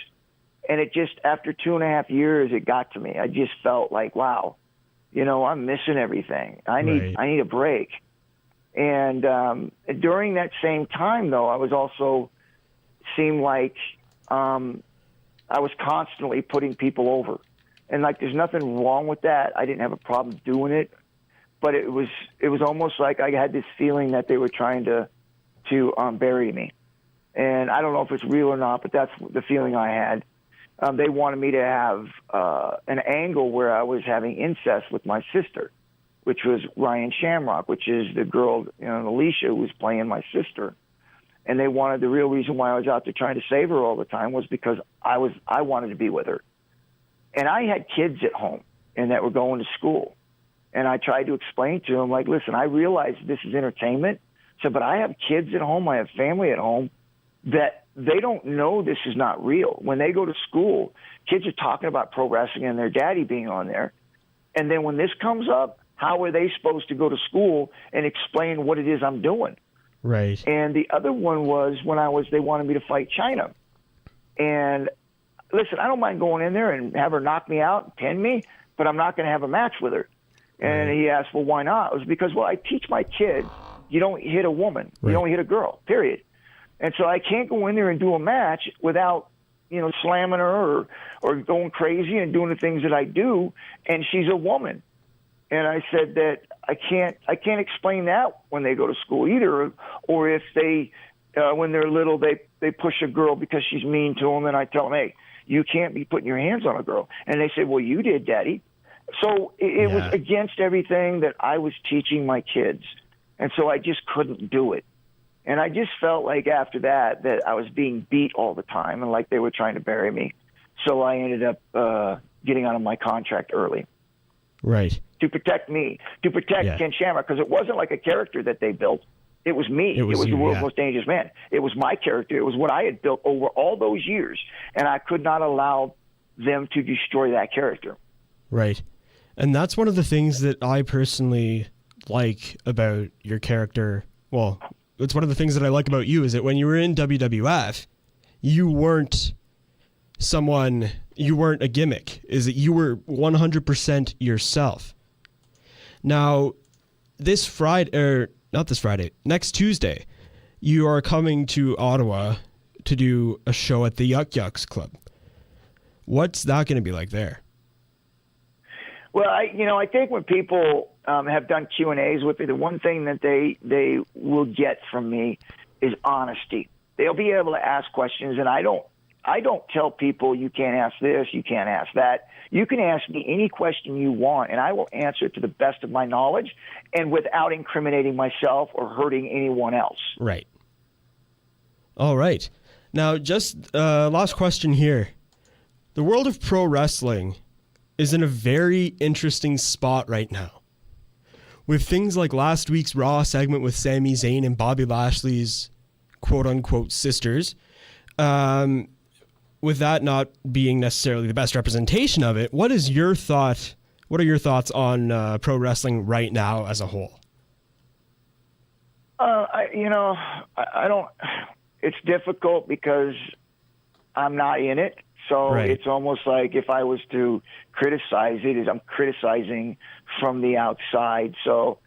[SPEAKER 9] And it just, after 2.5 years, it got to me. I just felt like, wow, you know, I'm missing everything. I need a break. And during that same time, though, I was also seemed like I was constantly putting people over. And, like, there's nothing wrong with that. I didn't have a problem doing it. but it was almost like I had this feeling that they were trying to bury me. And I don't know if it's real or not, but that's the feeling I had. They wanted me to have an angle where I was having incest with my sister, which was Ryan Shamrock, which is the girl, Alicia, who was playing my sister. And they wanted, the real reason why I was out there trying to save her all the time was because I wanted to be with her. And I had kids at home and that were going to school. And I tried to explain to them, like, listen, I realize this is entertainment. So, but I have kids at home, I have family at home that they don't know this is not real. When they go to school, kids are talking about pro wrestling and their daddy being on there. And then when this comes up, how are they supposed to go to school and explain what it is I'm doing?
[SPEAKER 7] Right.
[SPEAKER 9] And the other one was when they wanted me to fight China. And listen, I don't mind going in there and have her knock me out, pin me, but I'm not going to have a match with her. And he asked, well, why not? It was because, well, I teach my kids, you don't hit a woman. You don't hit a girl, period. And so I can't go in there and do a match without, slamming her or going crazy and doing the things that I do. And she's a woman. And I said that I can't explain that when they go to school either. Or if they, when they're little, they push a girl because she's mean to them. And I tell them, hey, you can't be putting your hands on a girl. And they said, well, you did, Daddy. So it was against everything that I was teaching my kids. And so I just couldn't do it. And I just felt like after that I was being beat all the time and like they were trying to bury me. So I ended up getting out of my contract early.
[SPEAKER 7] Right.
[SPEAKER 9] To protect me, to protect Ken Shamrock, because it wasn't like a character that they built. It was me. It was the world's most dangerous man. It was my character. It was what I had built over all those years. And I could not allow them to destroy that character.
[SPEAKER 7] Right. And that's one of the things that I personally like about your character. Well, it's one of the things that I like about you is that when you were in WWF, you weren't a gimmick. Is that you were 100% yourself. Now, next Tuesday, you are coming to Ottawa to do a show at the Yuk Yuks Club. What's that going to be like there?
[SPEAKER 9] Well, I think when people have done Q&As with me, the one thing that they will get from me is honesty. They'll be able to ask questions, and I don't tell people you can't ask this, you can't ask that. You can ask me any question you want, and I will answer it to the best of my knowledge and without incriminating myself or hurting anyone else.
[SPEAKER 7] Right. All right. Now, just last question here. The world of pro wrestling is in a very interesting spot right now. With things like last week's Raw segment with Sami Zayn and Bobby Lashley's quote-unquote sisters, with that not being necessarily the best representation of it, what are your thoughts on pro wrestling right now as a whole?
[SPEAKER 9] I don't, it's difficult because I'm not in it. So It's almost like if I was to criticize it, I'm criticizing from the outside. So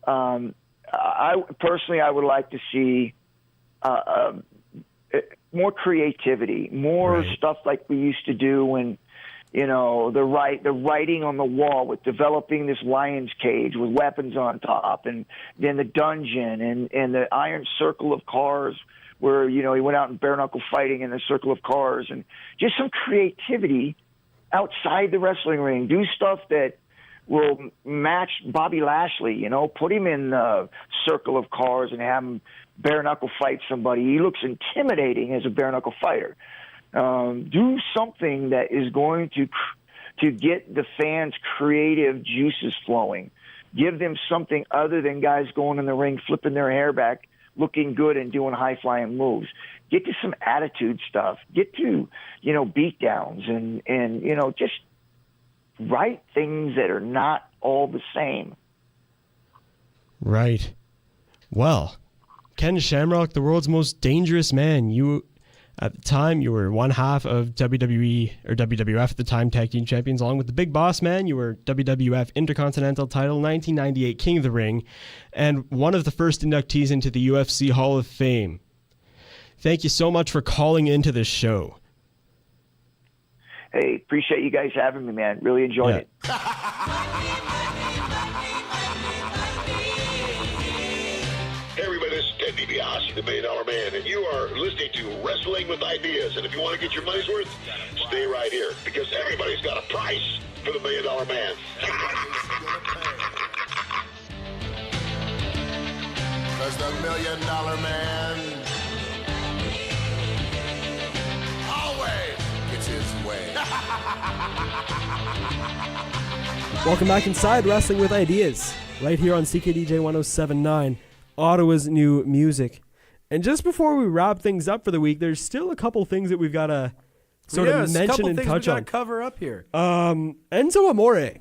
[SPEAKER 9] I would like to see more creativity, more stuff like we used to do when, the writing on the wall with developing this lion's cage with weapons on top, and then the dungeon and the iron circle of cars where, he went out and bare knuckle fighting in the circle of cars, and just some creativity outside the wrestling ring. Do stuff that will match Bobby Lashley, put him in the circle of cars and have him bare knuckle fight somebody. He looks intimidating as a bare knuckle fighter. Do something that is going to get the fans' creative juices flowing. Give them something other than guys going in the ring, flipping their hair back, looking good and doing high-flying moves. Get to some attitude stuff. Get to, beatdowns and just write things that are not all the same.
[SPEAKER 7] Right. Well, Ken Shamrock, the world's most dangerous man. At the time, you were one half of WWE or WWF at the time, Tag Team Champions, along with the Big Boss Man. You were WWF Intercontinental Title, 1998 King of the Ring, and one of the first inductees into the UFC Hall of Fame. Thank you so much for calling into this show.
[SPEAKER 9] Hey, appreciate you guys having me, man. Really enjoyed it.
[SPEAKER 2] DiBiase, the $1 Million Man, and you are listening to Wrestling with Ideas. And if you want to get your money's worth, stay right here, because everybody's got a price for the $1 Million Man.
[SPEAKER 8] Because the $1 Million Man always gets his way.
[SPEAKER 6] Welcome back inside Wrestling with Ideas, right here on CKDJ 107.9, Ottawa's new music. And just before we wrap things up for the week, there's still a couple things that we've got to sort of mention and touch on.
[SPEAKER 7] Cover up here.
[SPEAKER 6] Enzo Amore.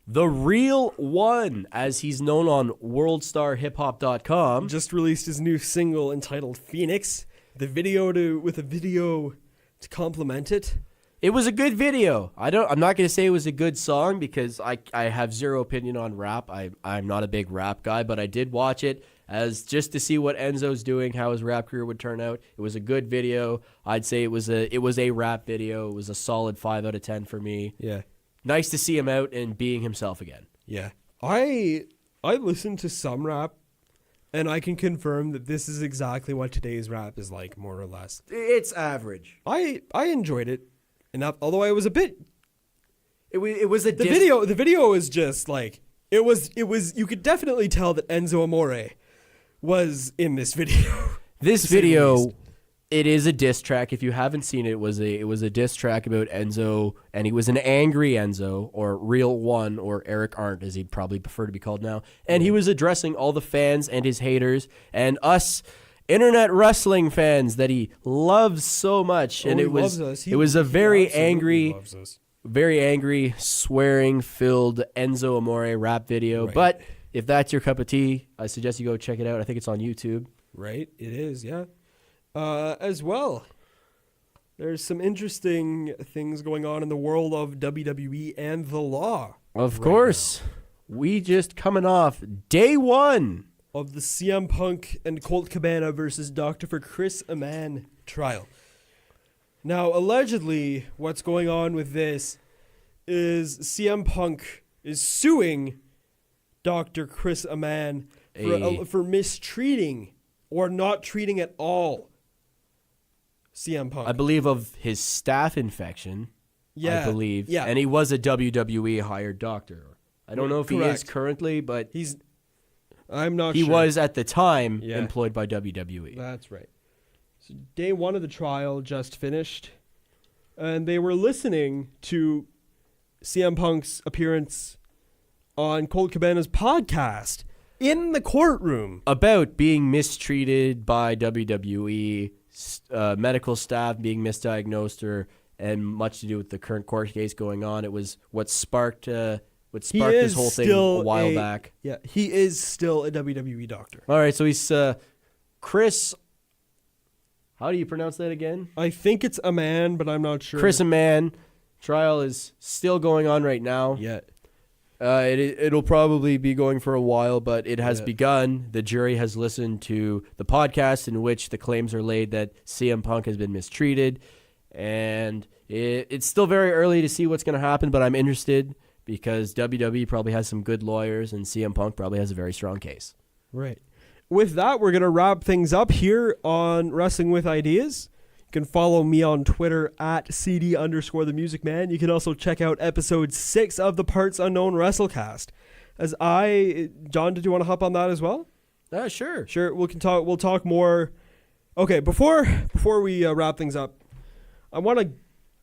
[SPEAKER 7] The Real One, as he's known on WorldStarHipHop.com,
[SPEAKER 6] just released his new single entitled Phoenix. With a video to complement it.
[SPEAKER 7] It was a good video. I'm not going to say it was a good song because I have zero opinion on rap. I'm not a big rap guy, but I did watch it as just to see what Enzo's doing, how his rap career would turn out. It was a good video. I'd say it was a rap video. It was a solid 5 out of 10 for me.
[SPEAKER 6] Yeah.
[SPEAKER 7] Nice to see him out and being himself again.
[SPEAKER 6] Yeah. I listened to some rap, and I can confirm that this is exactly what today's rap is like, more or less.
[SPEAKER 7] It's average.
[SPEAKER 6] I enjoyed it enough, although I was a bit.
[SPEAKER 7] It was a
[SPEAKER 6] the video is just like it was. You could definitely tell that Enzo Amore was in this video.
[SPEAKER 7] This video, it is a diss track. If you haven't seen it, it was a diss track about Enzo, and he was an angry Enzo, or Real One, or Eric Arndt, as he'd probably prefer to be called now. And he was addressing all the fans and his haters and us internet wrestling fans that he loves so much. And it was a very angry, swearing-filled Enzo Amore rap video. Right. But if that's your cup of tea, I suggest you go check it out. I think it's on YouTube.
[SPEAKER 6] Right, it is, yeah. As well, there's some interesting things going on in the world of WWE and the law.
[SPEAKER 7] Of course. We just coming off day one
[SPEAKER 6] of the CM Punk and Colt Cabana versus Dr. for Chris Amann trial. Now, allegedly, what's going on with this is CM Punk is suing Dr. Chris Amann for mistreating or not treating at all CM Punk.
[SPEAKER 7] I believe of his staph infection.
[SPEAKER 6] Yeah.
[SPEAKER 7] I believe.
[SPEAKER 6] Yeah.
[SPEAKER 7] And he was a WWE hired doctor. I don't know if he is currently, but
[SPEAKER 6] I'm not
[SPEAKER 7] sure. He was at the time
[SPEAKER 6] Yeah.
[SPEAKER 7] employed by WWE.
[SPEAKER 6] That's right. So day one of the trial just finished, and they were listening to CM Punk's appearance on Colt Cabana's podcast in the courtroom
[SPEAKER 7] about being mistreated by WWE, medical staff being misdiagnosed, and much to do with the current court case going on. It was what sparked this whole thing a while back.
[SPEAKER 6] Yeah, he is still a WWE doctor.
[SPEAKER 7] All right, so he's Chris. How do you pronounce that again?
[SPEAKER 6] I think it's Amann, but I'm not sure.
[SPEAKER 7] Chris Amann. Trial is still going on right now.
[SPEAKER 6] Yeah.
[SPEAKER 7] It'll probably be going for a while, but it has begun. The jury has listened to the podcast in which the claims are laid that CM Punk has been mistreated. And it's still very early to see what's going to happen, but I'm interested because WWE probably has some good lawyers and CM Punk probably has a very strong case.
[SPEAKER 6] Right. With that, we're going to wrap things up here on Wrestling with Ideas. You can follow me on Twitter at CD_TheMusicMan. You can also check out episode 6 of the Parts Unknown WrestleCast. John, did you want to hop on that as well?
[SPEAKER 7] Sure.
[SPEAKER 6] Sure. We'll talk more. Okay, before we wrap things up, I want to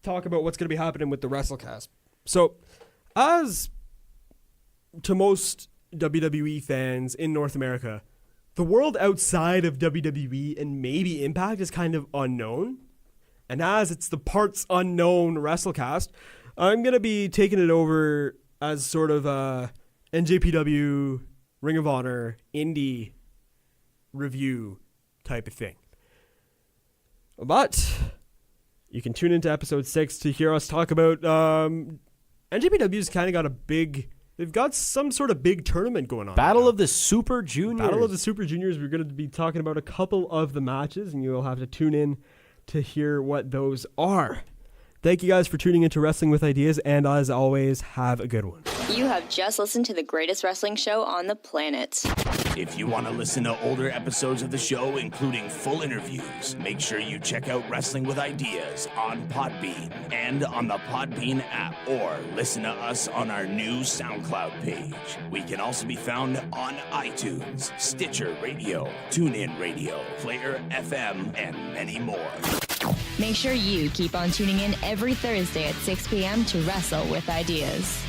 [SPEAKER 6] talk about what's going to be happening with the WrestleCast. So, as to most WWE fans in North America, the world outside of WWE and maybe Impact is kind of unknown. And as it's the Parts Unknown WrestleCast, I'm going to be taking it over as sort of a NJPW, Ring of Honor, indie review type of thing. But you can tune into episode 6 to hear us talk about NJPW's kind of got they've got some sort of big tournament going on.
[SPEAKER 7] Battle of the Super Juniors.
[SPEAKER 6] Battle of the Super Juniors. We're going to be talking about a couple of the matches, and you'll have to tune in to hear what those are. Thank you guys for tuning into Wrestling with Ideas, and as always, have a good one.
[SPEAKER 11] You have just listened to the greatest wrestling show on the planet. If you want to listen to older episodes of the show, including full interviews, make sure you check out Wrestling with Ideas on Podbean and on the Podbean app, or listen to us on our new SoundCloud page. We can also be found on iTunes, Stitcher Radio, TuneIn Radio, Player FM, and many more.
[SPEAKER 12] Make sure you keep on tuning in every Thursday at 6 p.m. to Wrestle with Ideas.